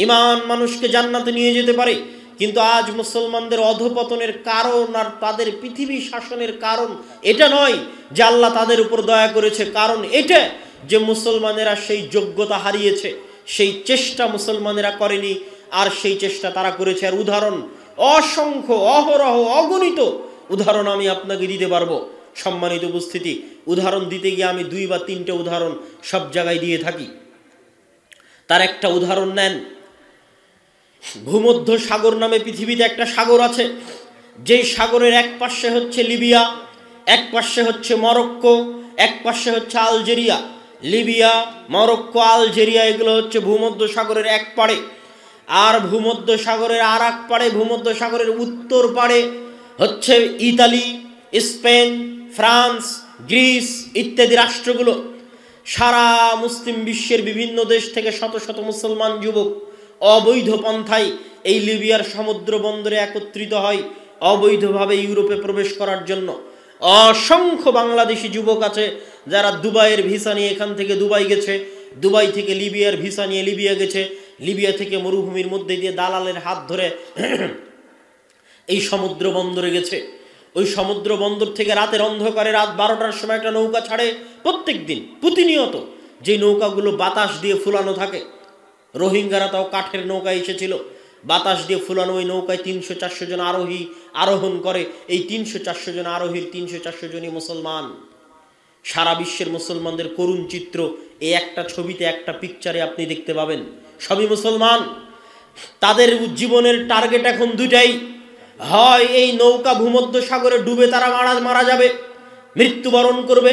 Speaker 1: ঈমান মানুষকে জান্নাতে নিয়ে যেতে পারে, কিন্তু আজ মুসলমানদের অধঃপতনের কারণ আর তাদের পৃথিবী শাসনের কারণ এটা নয় যে আল্লাহ তাদের উপর দয়া করেছে। কারণ এটা যে মুসলমানেরা সেই যোগ্যতা হারিয়েছে, সেই চেষ্টা মুসলমানেরা করেনি, আর সেই চেষ্টা তারা করেছে। আর উদাহরণ অসংখ্য, অহরহ, অগণিত উদাহরণ আমি আপনাকে দিতে পারবো। সম্মানিত উপস্থিতি, উদাহরণ দিতে গিয়ে আমি 2 বা 3টে উদাহরণ সব জায়গায় দিয়ে থাকি। তার একটা উদাহরণ নেন, ভূমধ্য সাগর নামে পৃথিবীতে একটা সাগর আছে, যেই সাগরের এক পাশে হচ্ছে লিবিয়া, এক পাশে হচ্ছে মরক্কো, এক পাশে হচ্ছে আলজেরিয়া। লিবিয়া, মরক্কো, আলজেরিয়া এগুলো হচ্ছে ভূমধ্য সাগরের এক পাড়ে। আর ভূমধ্য সাগরের আর এক পাড়ে, ভূমধ্য সাগরের উত্তর পাড়ে হচ্ছে ইতালি, স্পেন, ফ্রান্স, গ্রিস ইত্যাদি রাষ্ট্রগুলো। সারা মুসলিম বিশ্বের বিভিন্ন দেশ থেকে শত শত মুসলমান যুবক অবৈধ পন্থায় এই লিবিয়ার সমুদ্র বন্দরে একত্রিত হয় অবৈধভাবে ইউরোপে প্রবেশ করার জন্য। অসংখ্য বাংলাদেশি যুবক আছে যারা দুবাইয়ের ভিসা নিয়ে এখান থেকে দুবাই গেছে, দুবাই থেকে লিবিয়ার ভিসা নিয়ে লিবিয়া গেছে, লিবিয়া থেকে মরুভূমির মধ্যে দিয়ে দালালের হাত ধরে এই সমুদ্র বন্দরে গেছে। ওই সমুদ্র বন্দর থেকে রাতের অন্ধকারে রাত 12টার সময় একটা নৌকা ছাড়ে প্রত্যেক দিন, প্রতিনিয়ত। যে নৌকাগুলো বাতাস দিয়ে ফুলানো থাকে, রোহিঙ্গারা তাও কাঠের নৌকা এসেছিল, বাতাস দিয়ে ফুলানো ওই নৌকায় 300-400 জন আরোহী আরোহণ করে। এই 300-400 জন আরোহীর 300-400 জনই মুসলমান। সারা বিশ্বের মুসলমানদের করুণ চিত্র এই একটা ছবিতে, একটা পিকচারে আপনি দেখতে পাবেন। সবই মুসলমান। তাদের জীবনের টার্গেট এখন দুটাই, হয় এই নৌকা ভূমধ্য সাগরে ডুবে তারা মারা যাবে, মৃত্যুবরণ করবে,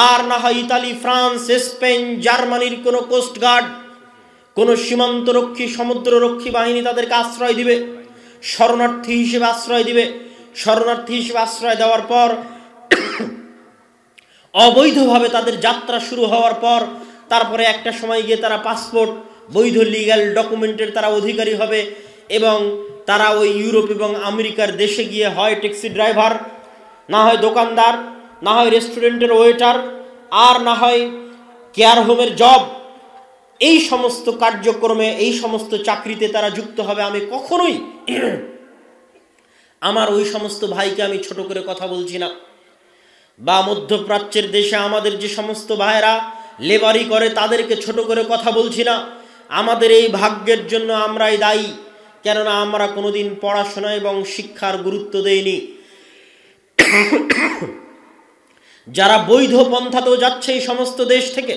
Speaker 1: আর না হয় ইতালি, ফ্রান্স, স্পেন, জার্মানির কোনো কোস্টগার্ড, কোনো সীমান্তরক্ষী, সমুদ্ররক্ষী বাহিনী তাদেরকে আশ্রয় দিবে, শরণার্থী হিসেবে আশ্রয় দিবে। শরণার্থী হিসেবে আশ্রয় দেওয়ার পর অবৈধভাবে তাদের যাত্রা শুরু হওয়ার পর তারপরে একটা সময় গিয়ে তারা পাসপোর্ট বৈধ লিগ্যাল ডকুমেন্টের তারা অধিকারী হবে এবং তারা ওই ইউরোপ এবং আমেরিকার দেশে গিয়ে হয় ট্যাক্সি ড্রাইভার, না হয় দোকানদার, না হয় রেস্টুরেন্টের ওয়েটার, আর না হয় কেয়ার হোমের জব, এই সমস্ত কার্যক্রমে এই সমস্ত চাকরিতে তারা যুক্ত হবে। আমি কখনোই আমার ওই সমস্ত ভাইকে আমি ছোট করে কথা বলছি না, বা মধ্যপ্রাচ্যের দেশে আমাদের যে সমস্ত ভাইয়েরা লেবারি করে তাদেরকে ছোট করে কথা বলছি না। আমাদের এই ভাগ্যের জন্য আমরাই দায়ী, কেননা আমরা কোনোদিন পড়াশোনা এবং শিক্ষার গুরুত্ব দেইনি। যারা বৈধ পন্থাতেও যাচ্ছে এই সমস্ত দেশ থেকে,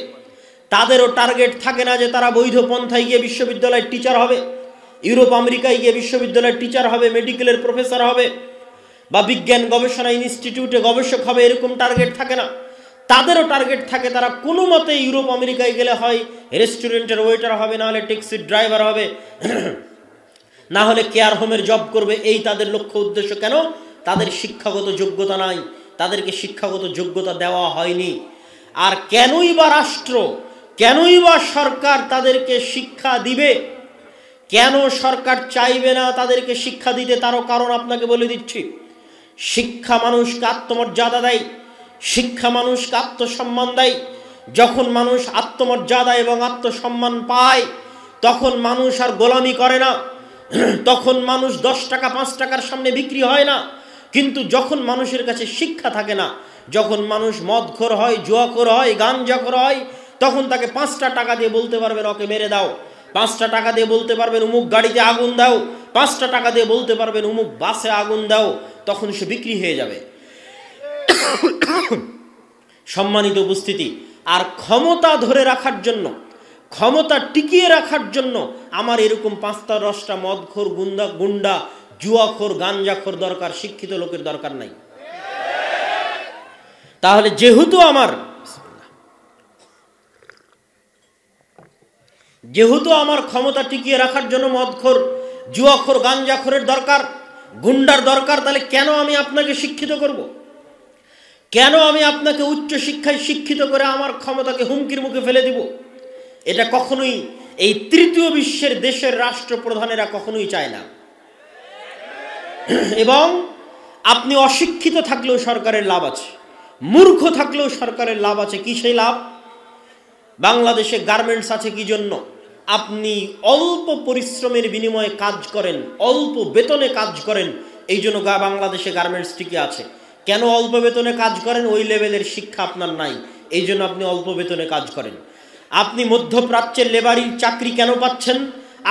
Speaker 1: তাদেরও টার্গেট থাকে না যে তারা বৈধ পন্থায় গিয়ে বিশ্ববিদ্যালয়ের টিচার হবে, ইউরোপ আমেরিকায় গিয়ে বিশ্ববিদ্যালয়ের টিচার হবে, মেডিকেলের প্রফেসর হবে, বা বিজ্ঞান গবেষণা ইনস্টিটিউটে গবেষক হবে, এরকম টার্গেট থাকে না। তাদেরও টার্গেট থাকে তারা কোনো মতে ইউরোপ আমেরিকায় গেলে হয় রেস্টুরেন্টের ওয়েটার হবে, না হলে ট্যাক্সির ড্রাইভার হবে, না হলে কেয়ার হোমের জব করবে। এই তাদের লক্ষ্য উদ্দেশ্য। কেন? তাদের শিক্ষাগত যোগ্যতা নাই, তাদেরকে শিক্ষাগত যোগ্যতা দেওয়া হয়নি। আর কেনই বা রাষ্ট্র, কেনই বা সরকার তাদেরকে শিক্ষা দিবে? কেন সরকার চাইবে না তাদেরকে শিক্ষা দিতে? তারও কারণ আপনাকে বলে দিচ্ছি। শিক্ষা মানুষকে আত্মমর্যাদা দেয়, শিক্ষা মানুষকে আত্মসম্মান দেয়। যখন মানুষ আত্মমর্যাদা এবং আত্মসম্মান পায়, তখন মানুষ আর গোলামি করে না, তখন মানুষ 10 টাকা 5 টাকার সামনে বিক্রি হয় না। কিন্তু যখন মানুষের কাছে শিক্ষা থাকে না, যখন মানুষ মদখোর হয়, জুয়াখোর হয়, গাঞ্জাখোর হয়, তখন তাকে 5টা টাকা দিয়ে বলতে পারবেন ওকে মেরে দাও, 5টা টাকা দিয়ে বলতে পারবেন অমুক গাড়িতে আগুন দাও, 5টা টাকা দিয়ে বলতে পারবেন অমুক বাসে আগুন দাও, তখন সে বিক্রি হয়ে যাবে। সম্মানিত উপস্থিতি, আর ক্ষমতা ধরে রাখার জন্য, ক্ষমতা টিকিয়ে রাখার জন্য আমার এরকম 5টা 10টা মদখোর, গুন্ডা, জুয়াখোর, গাঞ্জাখোর দরকার, শিক্ষিত লোকের দরকার নাই। তাহলে যেহেতু আমার ক্ষমতা টিকিয়ে রাখার জন্য মদখোর, জুয়াখোর, গাঞ্জাখোরের দরকার, গুন্ডার দরকার, তাহলে কেন আমি আপনাকে শিক্ষিত করব? কেন আমি আপনাকে উচ্চ শিক্ষায় শিক্ষিত করে আমার ক্ষমতাকে হুমকির মুখে ফেলে দিব? এটা কখনোই এই তৃতীয় বিশ্বের দেশের রাষ্ট্রপ্রধানেরা কখনোই চায় না। এবং আপনি অশিক্ষিত থাকলেও সরকারের লাভ আছে, মূর্খ থাকলেও সরকারের লাভ আছে। কি সেই লাভ? বাংলাদেশে গার্মেন্টস আছে কি জন্য? আপনি অল্প পরিশ্রমের বিনিময়ে কাজ করেন, অল্প বেতনে কাজ করেন, এই জন্য বাংলাদেশে গার্মেন্টস টিকে আছে। কেন অল্প বেতনে কাজ করেন? ওই লেভেলের শিক্ষা আপনার নাই, এই জন্য আপনি অল্প বেতনে কাজ করেন। আপনি মধ্যপ্রাচ্যের লেবারির চাকরি কেন পাচ্ছেন?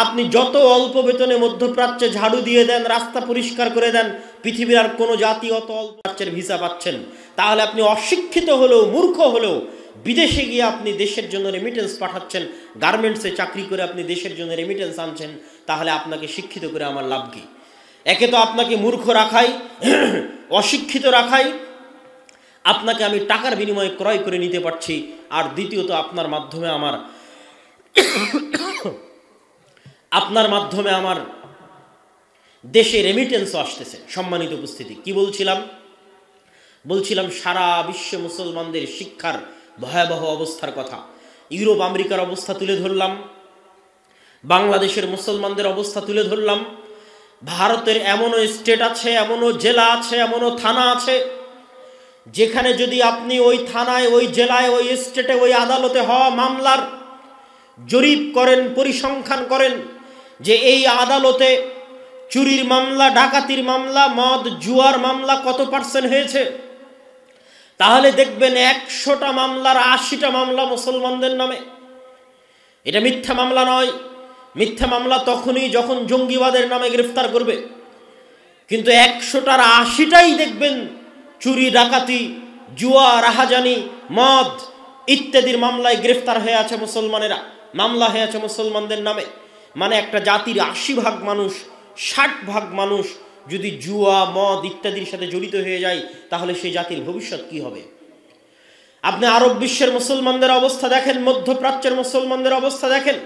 Speaker 1: আপনি যত অল্প বেতনে মধ্যপ্রাচ্যে ঝাড়ু দিয়ে দেন, রাস্তা পরিষ্কার করে দেন, পৃথিবীর আর কোনো জাতি অত অল্প প্রাচ্যের ভিসা পাচ্ছেন। তাহলে আপনি অশিক্ষিত হলেও, মূর্খ হলেও বিদেশে গিয়ে আপনি দেশের জন্য রেমিটেন্স পাঠাচ্ছেন, গার্মেন্টসে চাকরি করে আপনি দেশের জন্য রেমিটেন্স আনছেন। তাহলে আপনাকে শিক্ষিত করে আমার লাভ কি? একে তো আপনাকে মূর্খ রাখাই, অশিক্ষিত রাখাই, আপনাকে আমি টাকার বিনিময়ে ক্রয় করে নিতে পারছি, আর দ্বিতীয়ত আপনার মাধ্যমে আমার দেশে রেমিটেন্সও আসতেছে। সম্মানিত উপস্থিতি, কি বলছিলাম সারা বিশ্বে মুসলমানদের শিক্ষার ভয়াবহ অবস্থার কথা। ইউরোপ আমেরিকার অবস্থা তুলে ধরলাম, বাংলাদেশের মুসলমানদের অবস্থা তুলে ধরলাম। ভারতের এমনও স্টেট আছে, এমনও জেলা আছে, এমনও থানা আছে, যেখানে যদি আপনি ওই থানায়, ওই জেলায়, ওই স্টেটে, ওই আদালতে হওয়া মামলার জরিপ করেন, পরিসংখ্যান করেন যে এই আদালতে চুরির মামলা, ডাকাতির মামলা, মদ জুয়ার মামলা কত % হয়েছে, তাহলে দেখবেন 100টা মামলার 80টা মামলা মুসলমানদের নামে। এটা মিথ্যা মামলা নয়। মিথ্যা মামলা তখনই যখন জঙ্গিবাদের নামে গ্রেফতার করবে, কিন্তু 100টার 80টাই দেখবেন চুরি, ডাকাতি, জুয়া, রাহাজানি, মদ ইত্যাদির মামলায় গ্রেফতার হয়ে আছে মুসলমানেরা, মামলা হয়ে আছে মুসলমানদের নামে। মানে একটা জাতির 80% মানুষ, 60% মানুষ যদি জুয়া, মদ ইত্যাদির সাথে জড়িত হয়ে যায়, তাহলে সেই জাতির ভবিষ্যৎ কি হবে? আপনি আরব বিশ্বের মুসলমানদের অবস্থা দেখেন, মধ্যপ্রাচ্যের মুসলমানদের অবস্থা দেখেন।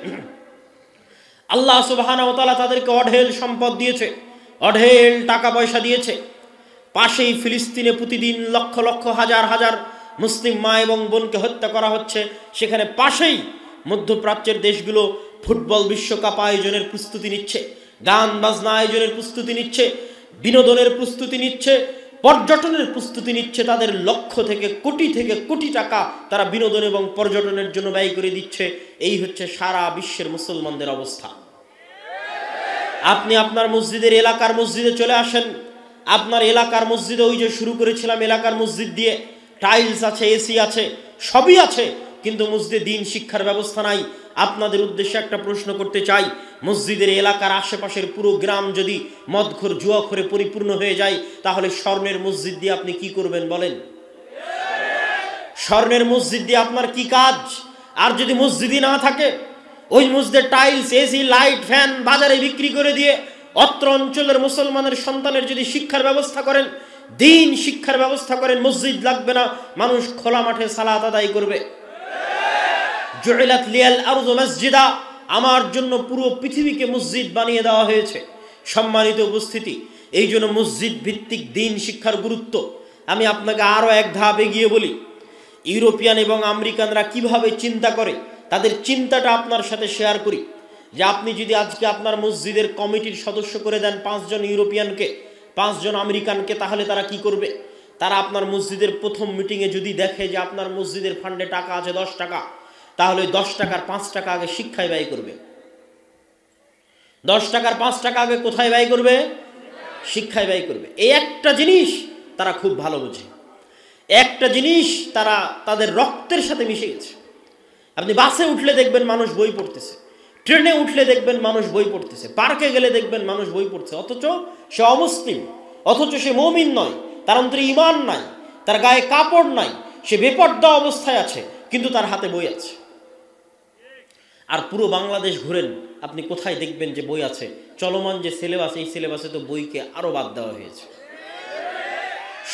Speaker 1: আল্লাহ সুবহানাহু ওয়া তাআলা তাদেরকে অঢেল সম্পদ দিয়েছে, অঢেল টাকা পয়সা দিয়েছে। পাশেই ফিলিস্তিনে প্রতিদিন লক্ষ লক্ষ, হাজার হাজার মুসলিম মা এবং বোনকে হত্যা করা হচ্ছে। সেখানে পাশেই মধ্যপ্রাচ্যের দেশগুলো ফুটবল বিশ্বকাপ আয়োজনের প্রস্তুতি নিচ্ছে, গান বাজনা আয়োজনের প্রস্তুতি নিচ্ছে, বিনোদনের প্রস্তুতি নিচ্ছে, পর্যটনের প্রস্তুতি নিচ্ছে। তাদের লক্ষ থেকে কোটি টাকা তারা বিনোদন এবং পর্যটনের জন্য ব্যয় করে দিচ্ছে। এই হচ্ছে সারা বিশ্বের মুসলমানদের অবস্থা। আপনি আপনার মসজিদের এলাকার মসজিদে চলে আসেন। আপনার এলাকার মসজিদে ওই যে শুরু করেছিলাম এলাকার মসজিদ দিয়ে, টাইলস আছে, এসি আছে, সবই আছে, কিন্তু মসজিদে দিন শিক্ষার ব্যবস্থা নাই। আপনাদের উদ্দেশ্যে একটা প্রশ্ন করতে চাই, মসজিদের এলাকার আশেপাশের পুরো গ্রাম যদি মদখোর জুয়াখোরে পরিপূর্ণ হয়ে যায়, তাহলে স্বর্ণের মসজিদ দিয়ে আপনি কি করবেন বলেন? স্বর্ণের মসজিদ দিয়ে আপনার কি কাজ? আর যদি মসজিদই না থাকে, ওই মসজিদের টাইলস, এসি, লাইট, ফ্যান বাজারে বিক্রি করে দিয়ে অত্র অঞ্চলের মুসলমানের সন্তানের যদি শিক্ষার ব্যবস্থা করেন, দিন শিক্ষার ব্যবস্থা করেন, মসজিদ লাগবে না, মানুষ খোলা মাঠে সালাত আদায় করবে। জুইলাত লিয়াল আরযু মসজিদা, আমার জন্য পুরো পৃথিবীকে মসজিদ বানিয়ে দেওয়া হয়েছে। সম্মানিত উপস্থিতি, এই জন্য মসজিদ ভিত্তিক দিন শিক্ষার গুরুত্ব আমি আপনাকে আরো এক ধাপ এগিয়ে বলি। ইউরোপিয়ান এবং আমেরিকানরা কিভাবে চিন্তা করে, তাদের চিন্তাটা আপনার সাথে শেয়ার করি। যে আপনি যদি আজকে আপনার মসজিদের কমিটির সদস্য করে দেন 5 জন ইউরোপিয়ানকে, 5 জন আমেরিকানকে, তাহলে তারা কি করবে? তারা আপনার মসজিদের প্রথম মিটিংয়ে যদি দেখে যে আপনার মসজিদের ফান্ডে টাকা আছে 10 টাকা, তাহলে 10 টাকার 5 টাকা আগে শিক্ষায় ব্যয় করবে। 10 টাকার 5 টাকা আগে কোথায় ব্যয় করবে? শিক্ষায় ব্যয় করবে। এই একটা জিনিস তারা খুব ভালো বোঝে, একটা জিনিস তারা তাদের রক্তের সাথে মিশে গেছে। আপনি বাসে উঠলে দেখবেন মানুষ বই পড়তেছে, ট্রেনে উঠলে দেখবেন মানুষ বই পড়তেছে, পার্কে গেলে দেখবেন মানুষ বই পড়ছে, অথচ সে অমুসলিম, অথচ সে মুমিন নয়, তার অন্তরে ঈমান নাই, তার গায়ে কাপড় নাই, সে বেপর্দা অবস্থায় আছে, কিন্তু তার হাতে বই আছে। আর পুরো বাংলাদেশ ঘুরেন, আপনি কোথায় দেখবেন যে বই আছে? চলমান যে সিলেবাস, এই সিলেবাসে তো বইকে আরো বাদ দেওয়া হয়েছে।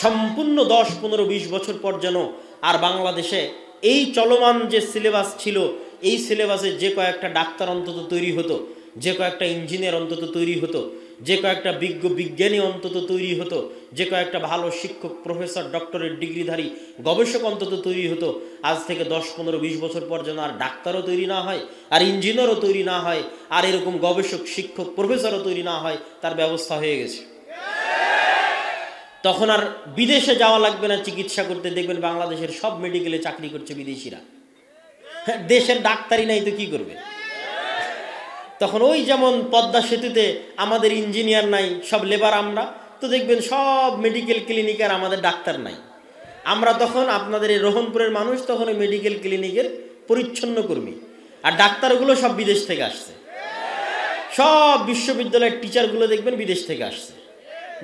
Speaker 1: সম্পূর্ণ 10, 15, 20 বছর পর যেন আর বাংলাদেশে এই চলমান যে সিলেবাস ছিল, এই সিলেবাসে যে কয়েকটা ডাক্তার অন্তত তৈরি হতো, যে কয়েকটা ইঞ্জিনিয়ার অন্তত তৈরি হতো, যে কয়েকটা বিজ্ঞানী অন্তত তৈরি হতো, যে কয়েকটা ভালো শিক্ষক, প্রফেসর, ডক্টরেট ডিগ্রিধারী গবেষক অন্তত তৈরি হতো, আজ থেকে 10, 15, 20 বছর পর যেন আর ডাক্তারও তৈরি না হয়, আর ইঞ্জিনিয়ারও তৈরি না হয়, আর এরকম গবেষক, শিক্ষক, প্রফেসরও তৈরি না হয়, তার ব্যবস্থা হয়ে গেছে। তখন আর বিদেশে যাওয়া লাগবে না চিকিৎসা করতে। দেখবেন বাংলাদেশের সব মেডিকেলে চাকরি করছে বিদেশিরা। দেশের ডাক্তারই নাই তো কি করবে? তখন ওই যেমন পদ্মা সেতুতে আমাদের ইঞ্জিনিয়ার নাই, সব লেবার আমরা, তো দেখবেন সব মেডিকেল ক্লিনিকের আমাদের ডাক্তার নাই। আমরা তখন আপনাদের এই রোহনপুরের মানুষ তখন ওই মেডিকেল ক্লিনিকের পরিচ্ছন্ন কর্মী, আর ডাক্তারগুলো সব বিদেশ থেকে আসছে। সব বিশ্ববিদ্যালয়ের টিচারগুলো দেখবেন বিদেশ থেকে আসছে,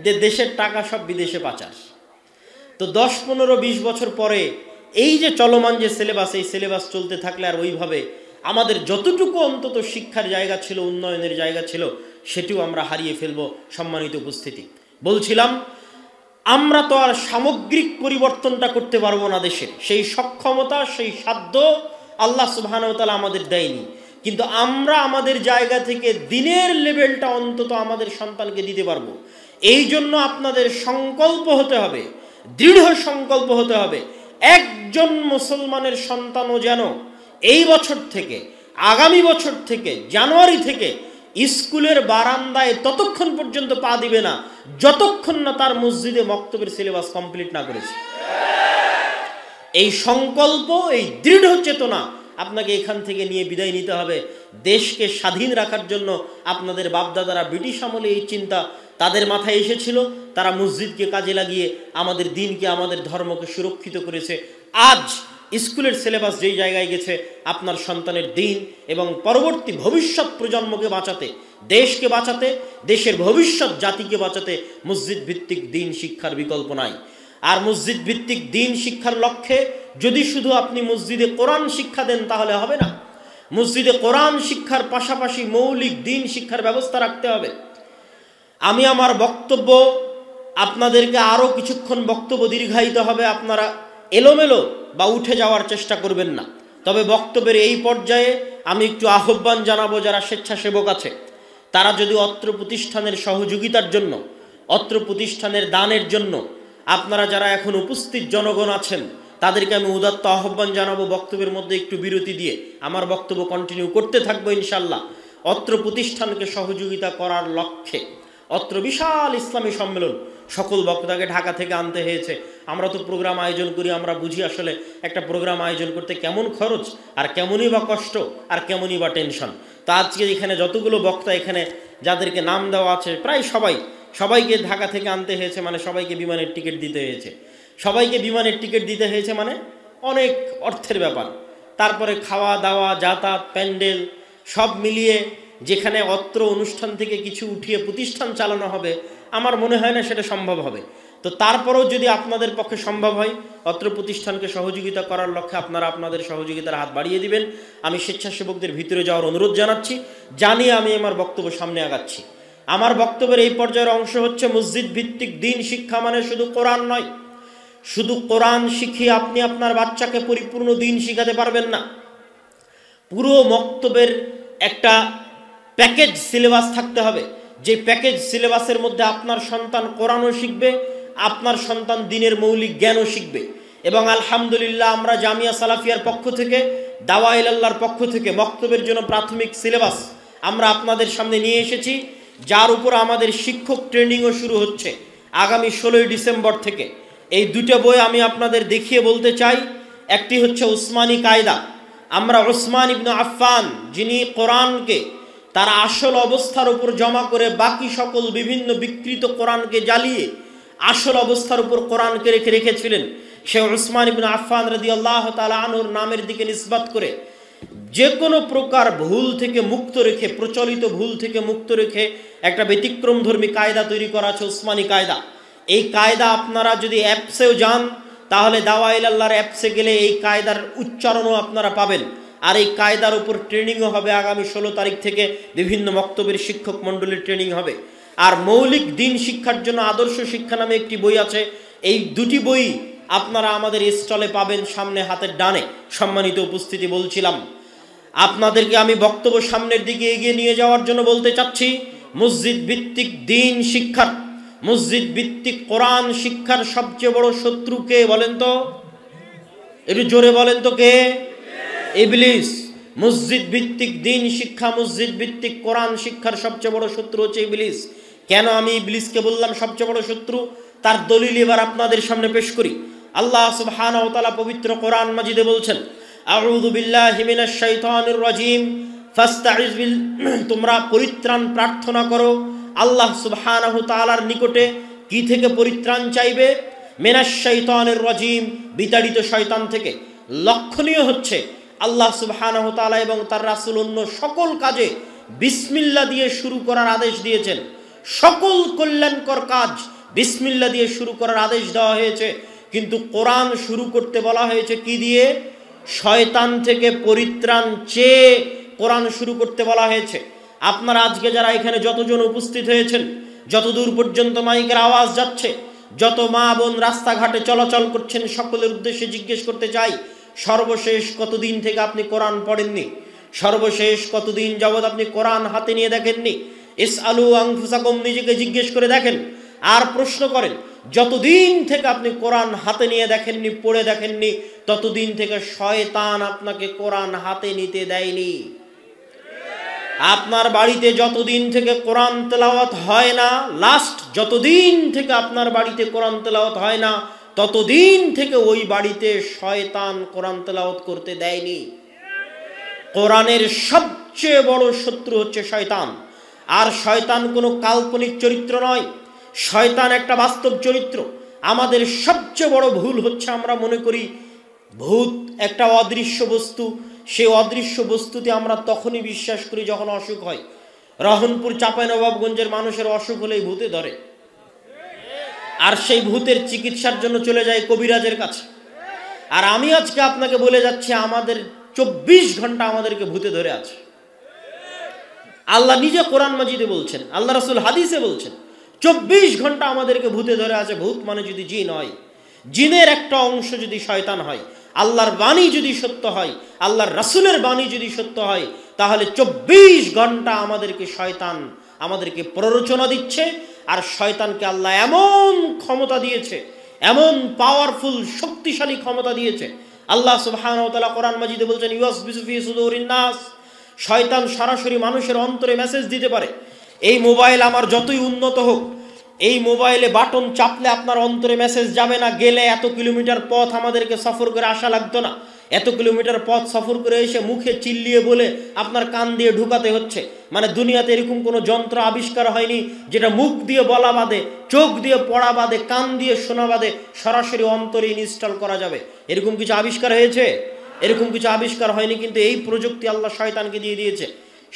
Speaker 1: যে দেশের টাকা সব বিদেশে পাচার। তো 10, 15, 20 বছর পরে এই যে চলমান যে সিলেবাস, এই সিলেবাস চলতে থাকলে আর ওইভাবে আমাদের যতটুকু অন্তত শিক্ষার জায়গা ছিল, উন্নয়নের জায়গা ছিল, সেটিও আমরা হারিয়ে ফেলবো। সম্মানিত উপস্থিতি, বলছিলাম আমরা তো আর সামগ্রিক পরিবর্তনটা করতে পারবো না দেশের, সেই সক্ষমতা, সেই সাধ্য আল্লাহ সুবহানাহু ওয়া তাআলা আমাদের দেয়নি, কিন্তু আমরা আমাদের জায়গা থেকে দিনের লেভেলটা অন্তত আমাদের সন্তানকে দিতে পারবো। এই জন্য আপনাদের সংকল্প হতে হবে, দৃঢ় সংকল্প হতে হবে, একজন মুসলমানের সন্তানও যেন এই বছর থেকে, আগামী বছর থেকে, জানুয়ারি থেকে স্কুলের বারান্দায় ততক্ষণ পর্যন্ত পা দিবে না যতক্ষণ না তার মসজিদে মক্তবের সিলেবাস কমপ্লিট না করেছে। এই সংকল্প, এই দৃঢ় চেতনা আপনাকে এখান থেকে নিয়ে বিদায় নিতে হবে। দেশকে স্বাধীন রাখার জন্য আপনাদের বাপদাদারা ব্রিটিশ আমলে এই চিন্তা তাদের মাথায় এসেছিল, তারা মসজিদকে কাজে লাগিয়ে আমাদের দিনকে, আমাদের ধর্মকে সুরক্ষিত করেছে। আজ স্কুলের সিলেবাস যেই জায়গায় গেছে, আপনার সন্তানের দিন এবং পরবর্তী ভবিষ্যৎ প্রজন্মকে বাঁচাতে, দেশকে বাঁচাতে, দেশের ভবিষ্যৎ জাতিকে বাঁচাতে মসজিদ ভিত্তিক দিন শিক্ষার বিকল্প নাই। আর মসজিদ ভিত্তিক দিন শিক্ষার লক্ষ্যে যদি শুধু আপনি মসজিদে কোরআন শিক্ষা দেন তাহলে হবে না। মসজিদে কোরআন শিক্ষার পাশাপাশি মৌলিক দিন শিক্ষার ব্যবস্থা রাখতে হবে। আমি আমার বক্তব্য আপনাদেরকে আরও কিছুক্ষণ বক্তব্য দীর্ঘায়িত হবে, আপনারা এলোমেলো বা উঠে যাওয়ার চেষ্টা করবেন না। তবে বক্তব্যের এই পর্যায়ে আমি একটু আহ্বান জানাবো, যারা স্বেচ্ছাসেবক আছে তারা যদি অত্র প্রতিষ্ঠানের সহযোগিতার জন্য, অত্র প্রতিষ্ঠানের দানের জন্য, আপনারা যারা এখন উপস্থিত জনগণ আছেন তাদেরকে আমি উদাত্ত আহ্বান জানাবো বক্তব্যের মধ্যে একটু বিরতি দিয়ে আমার বক্তব্য কন্টিনিউ করতে থাকবো ইনশাল্লাহ। অত্র প্রতিষ্ঠানকে সহযোগিতা করার লক্ষ্যে অত্র বিশাল ইসলামী সম্মেলন সকল বক্তাকে ঢাকা থেকে আনতে হয়েছে। আমরা তো প্রোগ্রাম আয়োজন করি, আমরা বুঝি আসলে একটা প্রোগ্রাম আয়োজন করতে কেমন খরচ আর কেমনই বা কষ্ট আর কেমনই বা টেনশন। তো আজকে এখানে যতগুলো বক্তা এখানে যাদেরকে নাম দেওয়া আছে প্রায় সবাইকে ঢাকা থেকে আনতে হয়েছে, মানে সবাইকে বিমানের টিকিট দিতে হয়েছে। সবাইকে বিমানের টিকিট দিতে হয়েছে মানে অনেক অর্থের ব্যাপার। তারপরে খাওয়া দাওয়া, যাতায়াত, প্যান্ডেল সব মিলিয়ে যেখানে অত্র অনুষ্ঠান থেকে কিছু উঠিয়ে প্রতিষ্ঠান চালানো হবে, আমার মনে হয় না সেটা সম্ভব হবে। তো তারপরেও যদি আপনাদের পক্ষে সম্ভব হয় অত্র প্রতিষ্ঠানকে সহযোগিতা করার লক্ষ্যে আপনারা আপনাদের সহযোগিতার হাত বাড়িয়ে দিবেন। আমি স্বেচ্ছাসেবকদের ভিতরে যাওয়ার অনুরোধ জানাচ্ছি, জানিয়ে আমি আমার বক্তব্য সামনে আগাচ্ছি। আমার বক্তব্যের এই পর্যায়ের অংশ হচ্ছে মসজিদ ভিত্তিক দিন শিক্ষা মানে শুধু কোরআন নয়। শুধু কোরআন শিখিয়ে আপনি আপনার বাচ্চাকে পরিপূর্ণ দিন শিখাতে পারবেন না। পুরো মক্তবের একটা প্যাকেজ সিলেবাস থাকতে হবে, যে প্যাকেজ সিলেবাসের মধ্যে আপনার সন্তান কোরআনও শিখবে, আপনার সন্তান দ্বীনের মৌলিক জ্ঞানও শিখবে। এবং আলহামদুলিল্লাহ আমরা জামিয়া সালাফিয়ার পক্ষ থেকে, দাওয়া ইলাল্লাহর পক্ষ থেকে মক্তবের জন্য প্রাথমিক সিলেবাস আমরা আপনাদের সামনে নিয়ে এসেছি, যার উপর আমাদের শিক্ষক ট্রেনিংও শুরু হচ্ছে আগামী 16ই ডিসেম্বর থেকে। এই দুটো বই আমি আপনাদের দেখিয়ে বলতে চাই। একটি হচ্ছে উসমানী কায়দা। আমরা উসমান ইবনে আফফান, যিনি কোরআনকে তার আসল অবস্থার উপর জমা করে বাকি সকল বিভিন্ন বিকৃত কোরআনকে জ্বালিয়ে আসল অবস্থার উপর কোরআনকে রেখেছিলেন, সে উসমান ইবনে আফফান রাদিয়াল্লাহু তাআলা আনহুর নামের দিকে নিসবত করে যে কোনো প্রকার ভুল থেকে মুক্ত রেখে, প্রচলিত ভুল থেকে মুক্ত রেখে একটা ব্যতিক্রমধর্মী কায়দা তৈরি করা আছে উসমানী কায়দা। এই কায়দা আপনারা যদি অ্যাপসেও যান তাহলে দাওয়া ইলাল্লাহর অ্যাপসে গেলে এই কায়দার উচ্চারণও আপনারা পাবেন। আর এই কায়দার উপর ট্রেনিংও হবে আগামী 16 তারিখ থেকে, বিভিন্ন মক্তবের শিক্ষক মণ্ডলীর ট্রেনিং হবে। আর মৌলিক দিন শিক্ষার জন্য আদর্শ শিক্ষা নামে একটি বই আছে। এই দুটি বই আপনারা আমাদের স্টলে পাবেন, সামনে হাতের ডানে। সম্মানিত উপস্থিতি, বলছিলাম আপনাদেরকে আমি বক্তব্য সামনের দিকে এগিয়ে নিয়ে যাওয়ার জন্য বলতে চাচ্ছি, মসজিদ ভিত্তিক দিন শিক্ষার, মসজিদ ভিত্তিক কোরআন শিক্ষার সবচেয়ে বড় শত্রু কে বলেন তো? একটু জোরে বলেন তো কে? ইবলিস। মসজিদ ভিত্তিক দিন শিক্ষা, মসজিদ ভিত্তিক কোরআন শিক্ষার সবচেয়ে বড় শত্রু হচ্ছে ইবলিস। কেন আমি ইবলিসকে বললাম সবচেয়ে বড় শত্রু, তার দলিল এবার আপনাদের সামনে পেশ করি। আল্লাহ সুবহানাহু ওয়া তাআলা পবিত্র কোরআন মাজিদে বলছেন, আউযু বিল্লাহি মিনাশ শাইতানির রাজিম ফাস্তাইজ বিল, তোমরা পরিত্রাণ প্রার্থনা করো আল্লাহ সুবহানাহু তাআলার নিকটে। কি থেকে পরিত্রাণ চাইবে? মিনাশ শাইতানির রাজিম, বিতাড়িত শয়তান থেকে। লক্ষণীয় হচ্ছে আল্লাহ সুবহানাহু তাআলা এবং তার রাসূল অন্য সকল কাজে বিসমিল্লাহ দিয়ে শুরু করার আদেশ দিয়েছেন। সকল কল্যাণকর কাজ বিসমিল্লাহ দিয়ে শুরু করার আদেশ দেওয়া হয়েছে, কিন্তু কোরআন শুরু করতে বলা হয়েছে কি দিয়ে? শয়তান থেকে পরিত্রাণ চেয়ে কোরআন শুরু করতে বলা হয়েছে। আপনারা আজকে যারা এখানে যতজন উপস্থিত হয়েছেন, যতদূর পর্যন্ত মাইকের আওয়াজ যাচ্ছে, যত মা বোন রাস্তাঘাটে চলাচল করছেন, সকলের উদ্দেশ্যে জিজ্ঞেস করতে চাই, সর্বশেষ কতদিন থেকে আপনি কোরআন পড়েননি? সর্বশেষ কতদিন যাবৎ আপনি কোরআন হাতে নিয়ে দেখেননি? ইসআলু আনফুসাকুম, নিজেকে জিজ্ঞেস করে দেখেন। আর প্রশ্ন করেন, যতদিন থেকে আপনি কোরআন হাতে নিয়ে দেখেননি, পড়ে দেখেননি, ততদিন থেকে শয়তান আপনাকে কোরআন হাতে নিতে দেয়নি। আপনার বাড়িতে যতদিন থেকে কোরআন তেলাওয়াত হয় না, লাস্ট যতদিন থেকে আপনার বাড়িতে কোরআন তেলাওয়াত হয় না, ততদিন থেকে ওই বাড়িতে শয়তান কোরআন তেলাওয়াত করতে দেয়নি। কোরআনের সবচেয়ে বড় শত্রু হচ্ছে শয়তান। আর শয়তান কোনো কাল্পনিক চরিত্র নয়, শয়তান একটা বাস্তব চরিত্র। আমাদের সবচেয়ে বড় ভুল হচ্ছে আমরা মনে করি ভূত একটা অদৃশ্য বস্তু, সেই অদৃশ্য বস্তুতে আমরা তখনই বিশ্বাস করি যখন অসুখ হয়। রহনপুর চাঁপাইনবাবগঞ্জের মানুষের অসুখ হলেই ভূতে ধরে, আর সেই ভূতের চিকিৎসার জন্য চলে যায় কবিরাজের কাছে। আর আমি আজকে আপনাকে বলে যাচ্ছি, আমাদের 24 ঘন্টা আমাদেরকে ভূতে ধরে আছে। আল্লাহ নিজে কোরআন মাজিদে বলছেন, আল্লাহ রাসূল হাদিসে বলছেন, 24 ঘন্টা আমাদেরকে ভূতে ধরে আছে। ভূত মানে যদি জিন হয়, জিনের একটা অংশ যদি শয়তান হয়, আল্লাহর বাণী যদি সত্য হয়, আল্লাহর রাসূলের বাণী যদি সত্য হয়, তাহলে 24 ঘন্টা আমাদেরকে শয়তান আমাদেরকে প্ররোচনা দিচ্ছে। আর শয়তানকে আল্লাহ এমন ক্ষমতা দিয়েছে, এমন পাওয়ারফুল শক্তিশালী ক্ষমতা দিয়েছে। আল্লাহ সুবহানাহু ওয়া তাআলা কোরআন মাজিদে বলছেন ইউসবিসু ফি সুদুরিন নাস, শয়তান সরাসরি মানুষের অন্তরে মেসেজ দিতে পারে। এই মোবাইল আমার যতই উন্নত হোক, এই মোবাইলে বাটন চাপলে আপনার অন্তরে মেসেজ যাবে না। গেলে এত কিলোমিটার পথ আমাদেরকে সফর করে আসা লাগতো না, এত কিলোমিটার পথ সফর করে এসে মুখে চিল্লিয়ে বলে আপনার কান দিয়ে ঢুকাতে হচ্ছে। মানে দুনিয়াতে এরকম কোনো যন্ত্র আবিষ্কার হয়নি যেটা মুখ দিয়ে বলা বাদে, চোখ দিয়ে পড়া বাদে, কান দিয়ে শোনা বাদে সরাসরি অন্তরে ইনস্টল করা যাবে। এরকম কিছু আবিষ্কার হয়েছে? এরকম কিছু আবিষ্কার হয়নি, কিন্তু এই প্রযুক্তি আল্লাহ শয়তানকে দিয়ে দিয়েছে।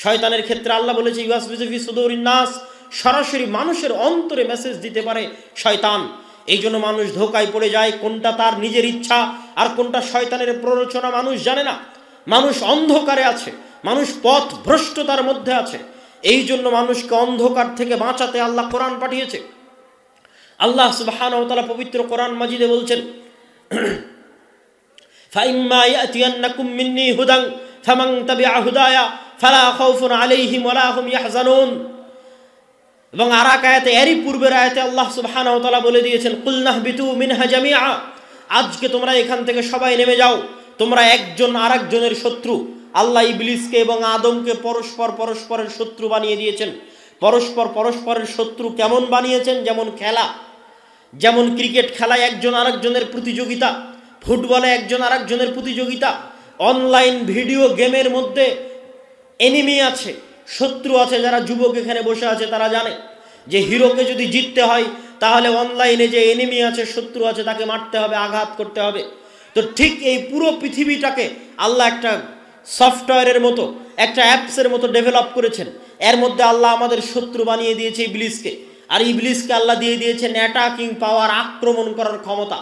Speaker 1: শয়তানের ক্ষেত্রে আল্লাহ বলেছে ইউসবিসু ফি সুদুরিন নাস, সরাসরি মানুষের অন্তরে মেসেজ দিতে পারে শয়তান। এই জন্য মানুষ ধোকায় পড়ে যায়, কোনটা তার নিজের ইচ্ছা আর কোনটা শয়তানের প্ররোচনা মানুষ জানে না। মানুষ অন্ধকারে আছে, মানুষ পথ ভ্রষ্টতার মধ্যে আছে। এই জন্য মানুষকে অন্ধকার থেকে বাঁচাতে আল্লাহ কোরআন পাঠিয়েছে। আল্লাহ সুবহানাহু ওয়া তাআলা পবিত্র কোরআন মাজিদে বলছেন ফাইম্মা ইয়াতিয়ান্নাকুম মিন্নী হুদান ফামান তাবিআ হুদায়া ফালা খাউফুন আলাইহিম ওয়ালা হুম ইয়াহজানুন। এবং আর এক আয়াতে, এরই পূর্বের আয়াতে আল্লাহ সুবহানাহু ওয়া তাআলা বলে দিয়েছেন কুল নাহবিতু মিনহা জামিআ, আজকে তোমরা এখান থেকে সবাই নেমে যাও, তোমরা একজন আরেকজনের শত্রু। আল্লাহ ইবলিসকে এবং আদমকে পরস্পরের শত্রু বানিয়ে দিয়েছেন। পরস্পরের শত্রু কেমন বানিয়েছেন? যেমন খেলা, যেমন ক্রিকেট খেলায় একজন আরেকজনের প্রতিযোগিতা, ফুটবলে একজন আরেকজনের প্রতিযোগিতা, অনলাইন ভিডিও গেমের মধ্যে এনিমি আছে, শত্রু আছে। যারা যুবক এখানে বসে আছে তারা জানে যে হিরোকে যদি জিততে হয় তাহলে অনলাইনে যে এনিমি আছে, শত্রু আছে, তাকে মারতে হবে, আঘাত করতে হবে। তো ঠিক এই পুরো পৃথিবীটাকে আল্লাহ একটা সফটওয়্যারের মতো, একটা অ্যাপসের মতো ডেভেলপ করেছেন। এর মধ্যে আল্লাহ আমাদের শত্রু বানিয়ে দিয়েছে ইবলিসকে, আর ইবলিসকে আল্লাহ দিয়ে দিয়েছেন অ্যাটাকিং পাওয়ার, আক্রমণ করার ক্ষমতা।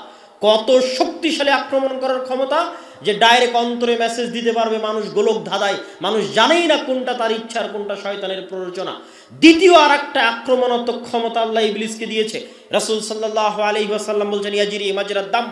Speaker 1: কত শক্তিশালী আক্রমণ করার ক্ষমতা যে ডাইরেক্ট অন্তরে মেসেজ দিতে পারবে। মানুষ গোলক ধাঁধায়, মানুষ জানেই না কোনটা তার ইচ্ছার, কোনটা শয়তানের প্ররোচনা। দ্বিতীয় আর একটা আক্রমণাত্মক ক্ষমতা আল্লাহ ইবলিসকে দিয়েছে। রাসূল সাল্লাল্লাহু আলাইহি ওয়াসাল্লাম বলছেন ইয়াজরি মাজরাদ দাম,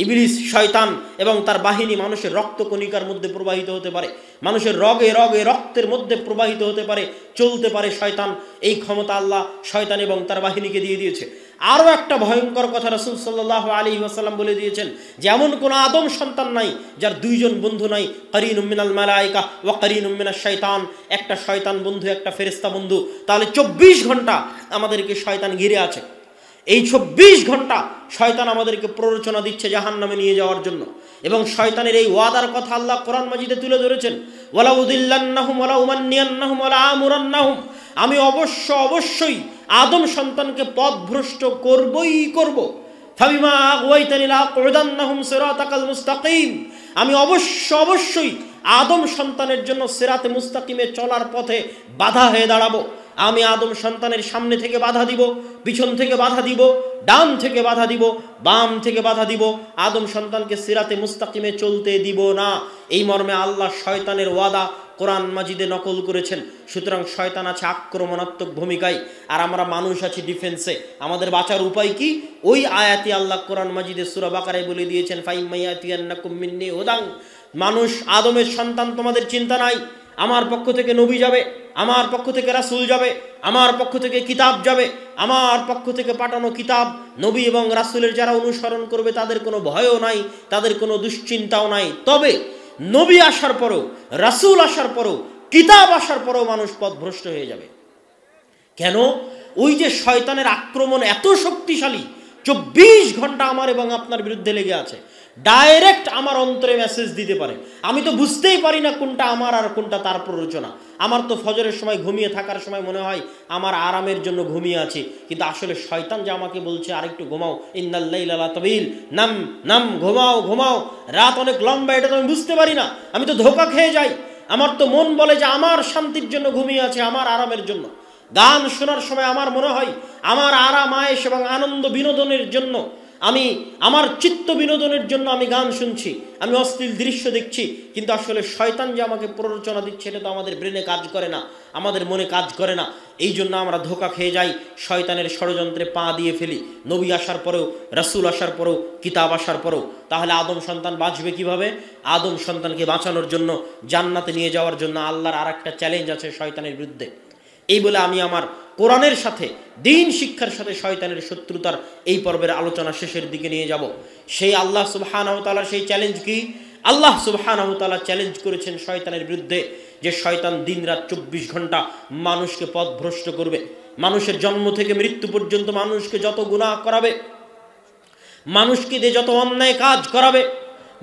Speaker 1: ইবলিস শয়তান এবং তার বাহিনী মানুষের রক্তকণিকার মধ্যে প্রবাহিত হতে পারে, মানুষের রগে রগে রক্তের মধ্যে প্রবাহিত হতে পারে, চলতে পারে শয়তান। এই ক্ষমতা আল্লাহ শয়তান এবং তার বাহিনীকে দিয়ে দিয়েছে। আরও একটা ভয়ঙ্কর কথা রাসূল সাল্লাল্লাহু আলাইহি ওয়াসাল্লাম বলে দিয়েছেন যে এমন কোনো আদম সন্তান নাই যার দুইজন বন্ধু নাই, কারিনুম মিনাল মালায়েকা ওয়া কারিনুম মিনাশ শয়তান। একটা শয়তান বন্ধু, একটা ফেরেশতা বন্ধু। তাহলে 24 ঘন্টা আমাদেরকে শয়তান ঘিরে আছে। এই 24 ঘন্টা শয়তান আমাদেরকে প্ররোচনা দিচ্ছে জাহান্নামে নিয়ে যাওয়ার জন্য। এবং শয়তানের এই ওয়াদার কথা আল্লাহ কোরআন মাজিদে তুলে ধরেছেন ওয়ালা উদিল্লান্নাহুম ওয়ালা উমান্নিয়ান্নাহুম ওয়ালা আমুরান্নাহুম, আমি অবশ্যই আদম সন্তানকে পথভ্রষ্ট করব। ফাবিমা আগওয়াইতানি লাআকুদান্নাহুম সিরাতাকাল মুস্তাকিম, আমি অবশ্যই আদম সন্তানের জন্য সিরাতে মুস্তাকিমে চলার পথে বাধা হয়ে দাঁড়াবো। আমি আদম সন্তানের সামনে থেকে বাধা দিব, পিছন থেকে বাধা দিব, ডান থেকে বাধা দিব, বাম থেকে বাধা দিব। আদম সন্তানকে সিরাতে মুস্তাকিমে চলতে দিব না। এই মর্মে আল্লাহ শয়তানের ওয়াদা কোরআন মাজিদে নকল করেছেন। সুতরাং শয়তান আছে আক্রমণাত্মক ভূমিকায়, আর আমরা মানুষ আছি ডিফেন্সে। আমাদের বাঁচার উপায় কি? ওই আয়াতি আল্লাহ কোরআন মাজিদে সূরা বাকারায় বলে দিয়েছেন ফাইম্মা ইয়াতিয়ান্নাকুম মিন্নী হুদান, মানুষ আদমের সন্তান, তোমাদের চিন্তা নাই, আমার পক্ষ থেকে নবী যাবে, আমার পক্ষ থেকে রাসূল যাবে, আমার পক্ষ থেকে কিতাব যাবে, আমার পক্ষ থেকে পাঠানো কিতাব, নবী এবং রাসূলের যারা অনুসরণ করবে তাদের কোনো ভয়ও নাই, তাদের কোনো দুশ্চিন্তাও নাই। তবে নবী আসার পরেও, রাসূল আসার পরেও, কিতাব আসার পরেও মানুষ পথভ্রষ্ট হয়ে যাবে। কেন? ওই যে শয়তানের আক্রমণ এত শক্তিশালী, 24 ঘন্টা আমার এবং আপনার বিরুদ্ধে লেগে আছে। ডাইরেক্ট আমার অন্তরে মেসেজ দিতে পারে। আমি তো বুঝতেই পারি না কোনটা আমার আর কোনটা তার প্ররোচনা। আমার তো ফজরের সময় ঘুমিয়ে থাকার সময় মনে হয় আমার আরামের জন্য ঘুমিয়ে আছি, কিন্তু আসলে শয়তান যে আমাকে বলছে আরেকটু ঘুমাও, ইন্নাল লাইলা লাতাবিল, নাম ঘুমাও, রাত অনেক লম্বা, এটা তো আমি বুঝতে পারি না। আমি তো ধোঁকা খেয়ে যাই। আমার তো মন বলে যে আমার শান্তির জন্য ঘুমিয়ে আছে, আমার আরামের জন্য। গান শোনার সময় আমার মনে হয় আমার আরাম আয়েশ এবং আনন্দ বিনোদনের জন্য, আমি আমার চিত্ত বিনোদনের জন্য আমি গান শুনছি, আমি অশ্লীল দৃশ্য দেখছি। কিন্তু আসলে শয়তান যে আমাকে প্ররোচনা দিচ্ছে এটা তো আমাদের ব্রেনে কাজ করে না, আমাদের মনে কাজ করে না। এই জন্য আমরা ধোঁকা খেয়ে যাই, শয়তানের ষড়যন্ত্রে পা দিয়ে ফেলি। নবী আসার পরেও, রাসূল আসার পরেও, কিতাব আসার পরেও। তাহলে আদম সন্তান বাঁচবে কিভাবে? আদম সন্তানকে বাঁচানোর জন্য, জান্নাতে নিয়ে যাওয়ার জন্য আল্লাহর আর একটা চ্যালেঞ্জ আছে শয়তানের বিরুদ্ধে। এই বলে আমি আমার কোরআনের সাথে দ্বীন শিক্ষার সাথে শয়তানের শত্রুতার এই পর্বের আলোচনা শেষের দিকে নিয়ে যাব। সেই আল্লাহ সুবহানাহু ওয়া তাআলার সেই চ্যালেঞ্জ কি? আল্লাহ সুবহানাহু ওয়া তাআলা চ্যালেঞ্জ করেছেন শয়তানের বিরুদ্ধে যে শয়তান দিনরাত 24 ঘন্টা মানুষকে পথভ্রষ্ট করবে, মানুষের জন্ম থেকে মৃত্যু পর্যন্ত মানুষকে যত গুনাহ করাবে, মানুষকে দিয়ে যত অন্যায় কাজ করাবে।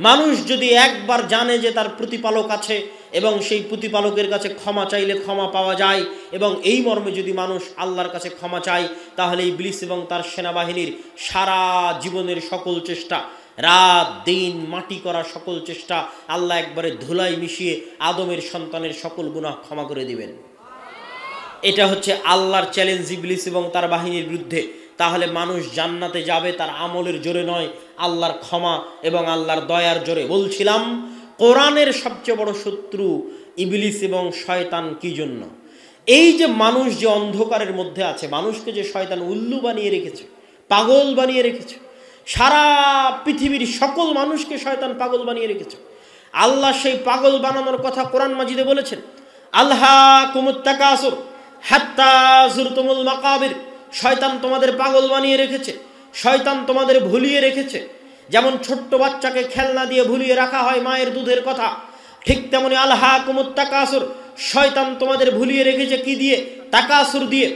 Speaker 1: মানুষ যদি একবার জানে যে তার প্রতিপালক আছে এবং সেই প্রতিপালকের কাছে ক্ষমা চাইলে ক্ষমা পাওয়া যায়, এবং এই মর্মে যদি মানুষ আল্লাহর কাছে ক্ষমা চায়, তাহলে ইবলিস এবং তার সেনাবাহিনীর সারা জীবনের সকল চেষ্টা, রাত দিন মাটি করা সকল চেষ্টা আল্লাহ একবারে ধুলাই মিশিয়ে আদমের সন্তানের সকল গুনাহ ক্ষমা করে দিবেন। এটা হচ্ছে আল্লাহর চ্যালেঞ্জ ইবলিস এবং তার বাহিনীর বিরুদ্ধে। তাহলে মানুষ জান্নাতে যাবে তার আমলের জোরে নয়, আল্লাহর ক্ষমা এবং আল্লাহর দয়ার জোরে। বলছিলাম কোরআনের সবচেয়ে বড় শত্রু ইবলিস এবং শয়তান কি জন্য? এই যে মানুষ যে অন্ধকারের মধ্যে আছে, মানুষকে যে শয়তান উল্লু বানিয়ে রেখেছে, পাগল বানিয়ে রেখেছে, সারা পৃথিবীর সকল মানুষকে শয়তান পাগল বানিয়ে রেখেছে। আল্লাহ সেই পাগল বানানোর কথা কোরআন মাজিদে বলেছেন, আলহাকুমুত তাকাসুর হাত্তা যুরতুমুল মাকাবির। শয়তান তোমাদের পাগল বানিয়ে রেখেছে, শয়তান তোমাদের ভুলিয়ে রেখেছে। যেমন ছোট্ট বাচ্চাকে খেলনা দিয়ে ভুলিয়ে রাখা হয় মায়ের দুধের কথা, ঠিক তেমনি আলহাকুমুত তাকাসুর, শয়তান তোমাদের ভুলিয়ে রেখেছে কি দিয়ে? তাকাসুর দিয়ে।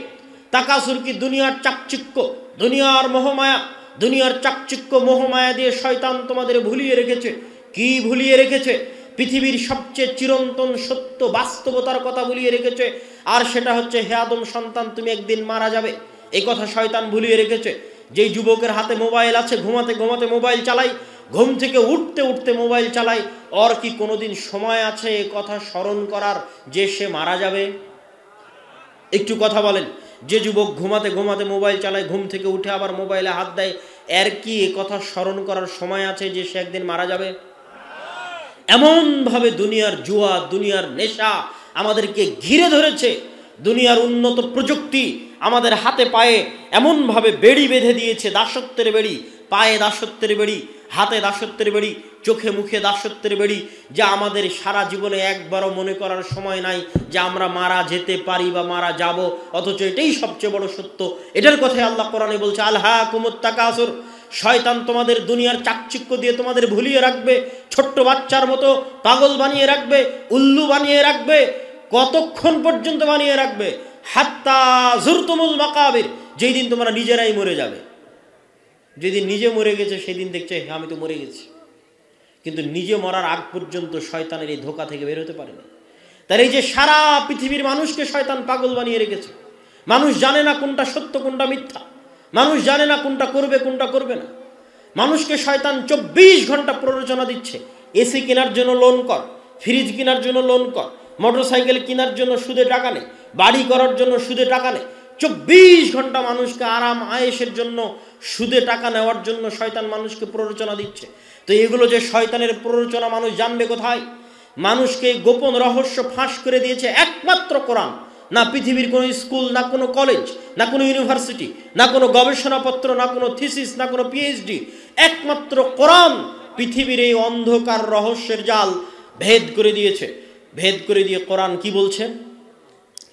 Speaker 1: তাকাসুর কি? দুনিয়ার চাকচিক্য, দুনিয়ার মোহমায়া, দুনিয়ার চাকচিক্য মোহমায়া দিয়ে শয়তান তোমাদের ভুলিয়ে রেখেছে। কি ভুলিয়ে রেখেছে? পৃথিবীর সবচেয়ে চিরন্তন সত্য বাস্তবতার কথা ভুলিয়ে রেখেছে, আর সেটা হচ্ছে হে আদম সন্তান তুমি একদিন মারা যাবে। এই কথা শয়তান ভুলিয়ে রেখেছে। যেই যুবকের হাতে মোবাইল আছে, ঘুমাতে ঘুমাতে মোবাইল চালাই, ঘুম থেকে উঠতে উঠতে মোবাইল চালাই, ওর কি কোনোদিন সময় আছে এ কথা স্মরণ করার যে সে মারা যাবে? একটু কথা বলেন। যে যুবক ঘুমাতে ঘুমাতে মোবাইল চালায়, ঘুম থেকে উঠে আবার মোবাইলে হাত দেয়, এর কি এ কথা স্মরণ করার সময় আছে যে সে একদিন মারা যাবে? এমনভাবে দুনিয়ার জুয়া, দুনিয়ার নেশা আমাদেরকে ঘিরে ধরেছে, দুনিয়ার উন্নত প্রযুক্তি আমাদের হাতে পায়ে এমনভাবে বেড়ি বেঁধে দিয়েছে, দাসত্বের বেড়ি, পায়ে দাসত্বের বেড়ি, হাতে দাসত্বের বেড়ি, চোখে মুখে দাসত্বের বেড়ি, যা আমাদের সারা জীবনে একবারও মনে করার সময় নাই যে আমরা মারা যেতে পারি বা মারা যাব। অথচ এটাই সবচেয়ে বড় সত্য। এটার কথাই আল্লাহ কোরআনে বলছে, আলহাকুমুত তাকাসুর। শয়তান তোমাদের দুনিয়ার চাকচিক্য দিয়ে তোমাদের ভুলিয়ে রাখবে, ছোট্ট বাচ্চার মতো পাগল বানিয়ে রাখবে, উল্লু বানিয়ে রাখবে। কতক্ষণ পর্যন্ত বানিয়ে রাখবে? হাত্তা যুরতুমুল মাকাবির, যেই দিন তোমরা নিজেরাই মরে যাবে। যেদিন নিজে মরে গেছে সেদিন দেখছে আমি তো মরে গেছি, কিন্তু নিজে মরার আগ পর্যন্ত শয়তানের এই ধোঁকা থেকে বের হতে পারেনি। তার এই যে সারা পৃথিবীর মানুষকে শয়তান পাগল বানিয়ে রেখেছে, মানুষ জানে না কোনটা সত্য কোনটা মিথ্যা, মানুষ জানে না কোনটা করবে কোনটা করবে না। মানুষকে শয়তান 24 ঘন্টা প্ররোচনা দিচ্ছে, এসি কেনার জন্য লোন কর, ফ্রিজ কেনার জন্য লোন কর, মোটরসাইকেল কেনার জন্য সুদে টাকা নে, বাড়ি করার জন্য সুদে টাকা নে। 24 ঘন্টা মানুষকে আরাম আয়েশের জন্য সুদে টাকা নেওয়ার জন্য শয়তান মানুষকে প্ররোচনা দিচ্ছে। তো এগুলো যে শয়তানের প্ররোচনা মানুষ জানবে কোথায়? মানুষকে গোপন রহস্য ফাঁস করে দিয়েছে একমাত্র কোরআন। না পৃথিবীর কোনো স্কুল, না কোনো কলেজ, না কোনো ইউনিভার্সিটি, না কোনো গবেষণাপত্র, না কোনো থিসিস, না কোনো পিএইচডি, একমাত্র কোরআন পৃথিবীর এই অন্ধকার রহস্যের জাল ভেদ করে দিয়েছে। ভেদ করে দিয়ে কোরআন কি বলছে?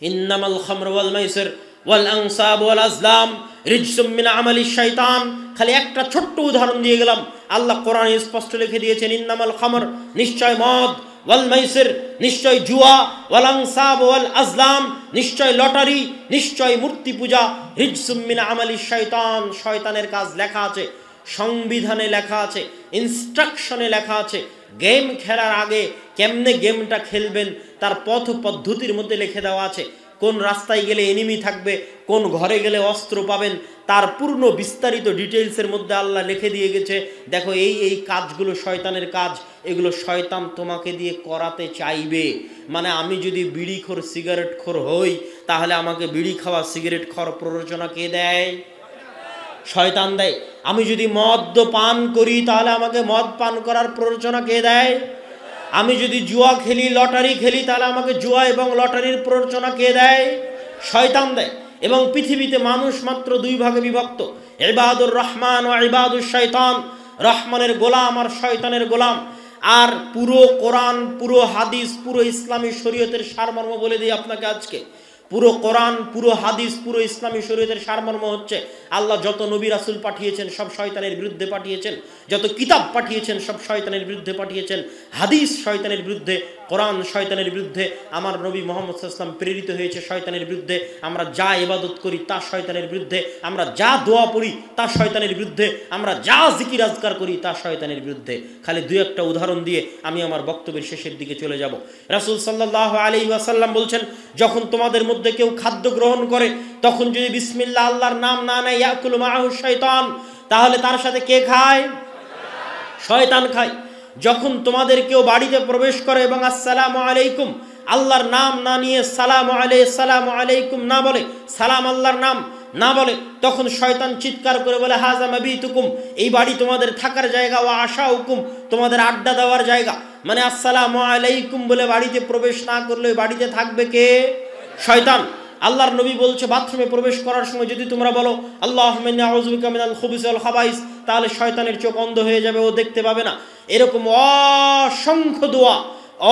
Speaker 1: ইন্নামাল খামরু ওয়াল মাইসির ওয়াল আনসাব ওয়াল আজলাম রিজসুম মিন আমালিশ শাইতান। খালি একটা ছোট্ট উদাহরণ দিয়ে গেলাম। আল্লাহ কোরআনে স্পষ্ট লিখে দিয়েছেন, ইন্নামাল খামর, নিশ্চয় মদ, ওয়াল মাইসির, নিশ্চয় জুয়া, ওয়াল আনসাব ওয়াল আজলাম, নিশ্চয় লটারি, নিশ্চয় মূর্তি পূজা, রিজসুম মিন আমালিশ শাইতান, শয়তানের কাজ লেখা আছে, সংবিধানে লেখা আছে, ইনস্ট্রাকশনে লেখা আছে। গেম খেলার আগে কেমনে গেমটা খেলবেন তার পথ পদ্ধতির মধ্যে লিখে দেওয়া আছে। কোন রাস্তায় গেলে এনিমি থাকবে, কোন ঘরে গেলে অস্ত্র পাবেন, তার পূর্ণ বিস্তারিত ডিটেইলসের মধ্যে আল্লাহ লিখে দিয়ে গেছে। দেখো এই এই কাজগুলো শয়তানের কাজ, এগুলো শয়তান তোমাকে দিয়ে করাতে চাইবে। মানে আমি যদি বিড়িখোর সিগারেটখোর হই, তাহলে আমাকে বিড়ি খাওয়া সিগারেট খাওয়ার প্ররোচনা কে দেয়? শয়তান দেয়। আমি যদি মদ পান করি, তাহলে আমাকে মদ পান করার প্ররোচনা কে দেয়? আমি যদি জুয়া খেলি, লটারি খেলি, তাহলে আমাকে জুয়া এবং লটারির প্ররোচনা কে দেয়? শয়তান দেয়। এবং পৃথিবীতে মানুষ মাত্র দুই ভাগে বিভক্ত, ইবাদুর রহমান ও ইবাদুর শয়তান। রহমানের গোলাম আর শয়তানের গোলাম। আর পুরো কোরআন, পুরো হাদিস, পুরো ইসলামী শরীয়তের সারমর্ম বলে দিই আপনাকে আজকে। পুরো কোরআন, পুরো হাদিস, পুরো ইসলামী শরীয়তের সারমর্ম হচ্ছে আল্লাহ যত নবী রাসূল পাঠিয়েছেন সব শয়তানের বিরুদ্ধে পাঠিয়েছেন, যত কিতাব পাঠিয়েছেন সব শয়তানের বিরুদ্ধে পাঠিয়েছেন। হাদিস শয়তানের বিরুদ্ধে, কোরআন শয়তানের বিরুদ্ধে, আমার নবী মুহাম্মদ সাল্লাল্লাহু আলাইহি ওয়াসাল্লাম প্রেরিত হয়েছে শয়তানের বিরুদ্ধে। আমরা যা ইবাদত করি তা শয়তানের বিরুদ্ধে, আমরা যা দোয়া পড়ি তা শয়তানের বিরুদ্ধে, আমরা যা জিকির আজকার করি তা শয়তানের বিরুদ্ধে। খালি দুই একটা উদাহরণ দিয়ে আমি আমার বক্তব্যের শেষের দিকে চলে যাব। রাসূল সাল্লাল্লাহু আলাইহি ওয়াসাল্লাম বলছেন, যখন তোমাদের মধ্যে কেউ খাদ্য গ্রহণ করে তখন যদি বিসমিল্লাহ আল্লাহর নাম না নেয়, ইয়াকুলু মাআহু শাইতান, তাহলে তার সাথে কে খায়? শয়তান খায়। যখন তোমাদের কেউ বাড়িতে প্রবেশ করে এবং আসসালামু আলাইকুম আল্লাহর নাম না নিয়ে সালামু আলাইকুম না বলে, সালাম আল্লাহর নাম না বলে, তখন শয়তান চিৎকার করে বলে হাযা মাবিতুকুম, এই বাড়ি তোমাদের থাকার জায়গা, ওয়া আশাউকুম, তোমাদের আড্ডা দেওয়ার জায়গা। মানে আসসালামু আলাইকুম বলে বাড়িতে প্রবেশ না করলে বাড়িতে থাকবে কে? শয়তান। আল্লাহর নবী বলছে, বাথরুমে প্রবেশ করার সময় যদি তোমরা বলো আল্লাহুম্মা ইন্নী আউযু বিকা মিনাল খুবুসি ওয়াল খাবাইস, তাহলে শয়তানের চোখ অন্ধ হয়ে যাবে, ও দেখতে পাবে না। এরকম অসংখ্য দোয়া,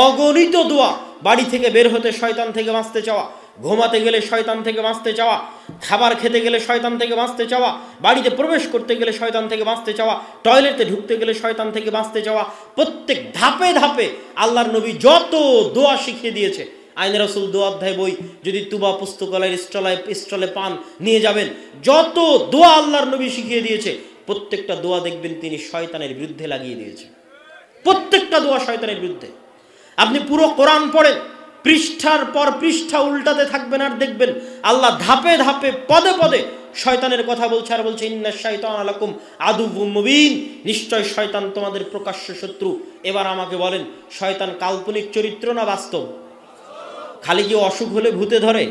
Speaker 1: অগণিত দোয়া, বাড়ি থেকে বের হতে শয়তান থেকে বাঁচতে চাওয়া, ঘুমাতে গেলে শয়তান থেকে বাঁচতে চাওয়া, খাবার খেতে গেলে শয়তান থেকে বাঁচতে চাওয়া, বাড়িতে প্রবেশ করতে গেলে শয়তান থেকে বাঁচতে চাওয়া, টয়লেটে ঢুকতে গেলে শয়তান থেকে বাঁচতে চাওয়া, প্রত্যেক ধাপে ধাপে আল্লাহর নবী যত দোয়া শিখিয়ে দিয়েছে। আইন রাসূল দোয়া অধ্যায় বই যদি তুবা পুস্তকালয়ের স্টলে পান, নিয়ে যাবেন, যত দোয়া আল্লাহর নবী শিখিয়ে দিয়েছে প্রত্যেকটা দোয়া দেখবেন তিনি শয়তানের বিরুদ্ধে লাগিয়ে দিয়েছে। প্রত্যেকটা দোয়া শয়তানের বিরুদ্ধে। আপনি পুরো কোরআন পড়েন, পৃষ্ঠার পর পৃষ্ঠা উল্টাতে থাকবেন আর দেখবেন আল্লাহ ধাপে ধাপে পদে পদে শয়তানের কথা বলছে আর বলছে ইন্নাশ শাইতানা লাকুম আদুউম মুবিন, নিশ্চয় শয়তান তোমাদের প্রকাশ্য শত্রু। এবার আমাকে বলেন, শয়তান কাল্পনিক চরিত্র না বাস্তব? খালি কি অসুখ হলে ভূতে ধরে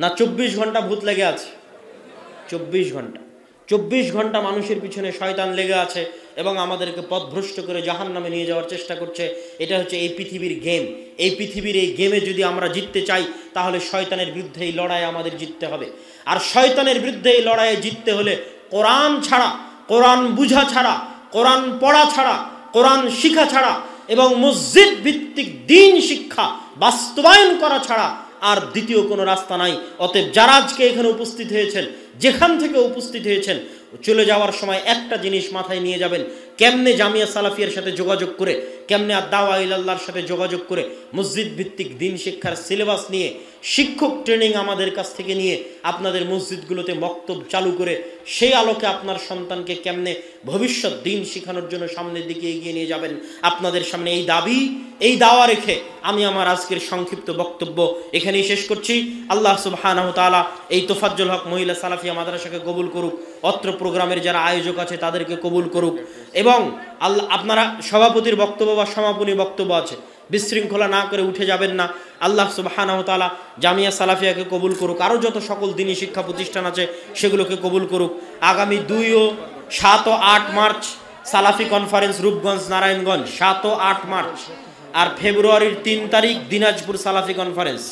Speaker 1: না 24 ঘন্টা ভূত লেগে আছে? 24 ঘন্টা মানুষের পিছনে শয়তান লেগে আছে এবং আমাদেরকে পথভ্রষ্ট করে জাহান্নামে নিয়ে যাওয়ার চেষ্টা করছে। এটা হচ্ছে এই পৃথিবীর গেম। এই পৃথিবীর এই গেমে যদি আমরা জিততে চাই তাহলে শয়তানের বিরুদ্ধে এই লড়াই আমাদের জিততে হবে। আর শয়তানের বিরুদ্ধে এই লড়াইয়ে জিততে হলে কোরআন ছাড়া, কোরআন বুঝা ছাড়া, কোরআন পড়া ছাড়া, কোরআন শিখা ছাড়া এবং মসজিদ ভিত্তিক দ্বীন শিক্ষা বাস্তবায়ন করা ছাড়া আর দ্বিতীয় কোনো রাস্তা নাই। অতএব যারা আজকে এখানে উপস্থিত হয়েছেন, যেখান থেকে উপস্থিত হয়েছেন, চলে যাওয়ার সময় একটা জিনিস মাথায় নিয়ে যাবেন, কেমনে জামিয়া সালাফিয়ার সাথে যোগাযোগ করে, কেমনে দাওয়া ইলাল্লাহর সাথে যোগাযোগ করে মসজিদ ভিত্তিক দ্বীন শিক্ষার সিলেবাস নিয়ে, শিক্ষক ট্রেনিং আমাদের কাছ থেকে নিয়ে আপনাদের মসজিদগুলোতে মক্তব চালু করে সেই আলোকে আপনার সন্তানকে কেমনে ভবিষ্যৎ দ্বীন শেখানোর জন্য সামনের দিকে এগিয়ে নিয়ে যাবেন, আপনাদের সামনে এই দাবি, এই দাওয়া রেখে আমি আমার আজকের সংক্ষিপ্ত বক্তব্য এখানেই শেষ করছি। আল্লাহ সুবহানাহু ওয়া তাআলা এই তোফাজ্জল হক মহিলা সালাফিয়া মাদ্রাসাকে কবুল করুক, অত্র প্রোগ্রামের যারা আয়োজক আছে তাদেরকে কবুল করুক, এবং আল্লাহ আপনারা সভাপতির বক্তব্য বা সমাপনী বক্তব্য আছে, বিশৃঙ্খলা না করে উঠে যাবেন না। আল্লাহ সুবহানাহু ওয়া তাআলা জামিয়া সালাফিয়াকে কবুল করুক, আরও যত সকল দ্বীনি শিক্ষা প্রতিষ্ঠান আছে সেগুলোকে কবুল করুক। আগামী 2 ও 7 ও 8 মার্চ সালাফি কনফারেন্স রূপগঞ্জ নারায়ণগঞ্জ, 7 ও 8 মার্চ, আর ফেব্রুয়ারির 3 তারিখ দিনাজপুর সালাফি কনফারেন্স।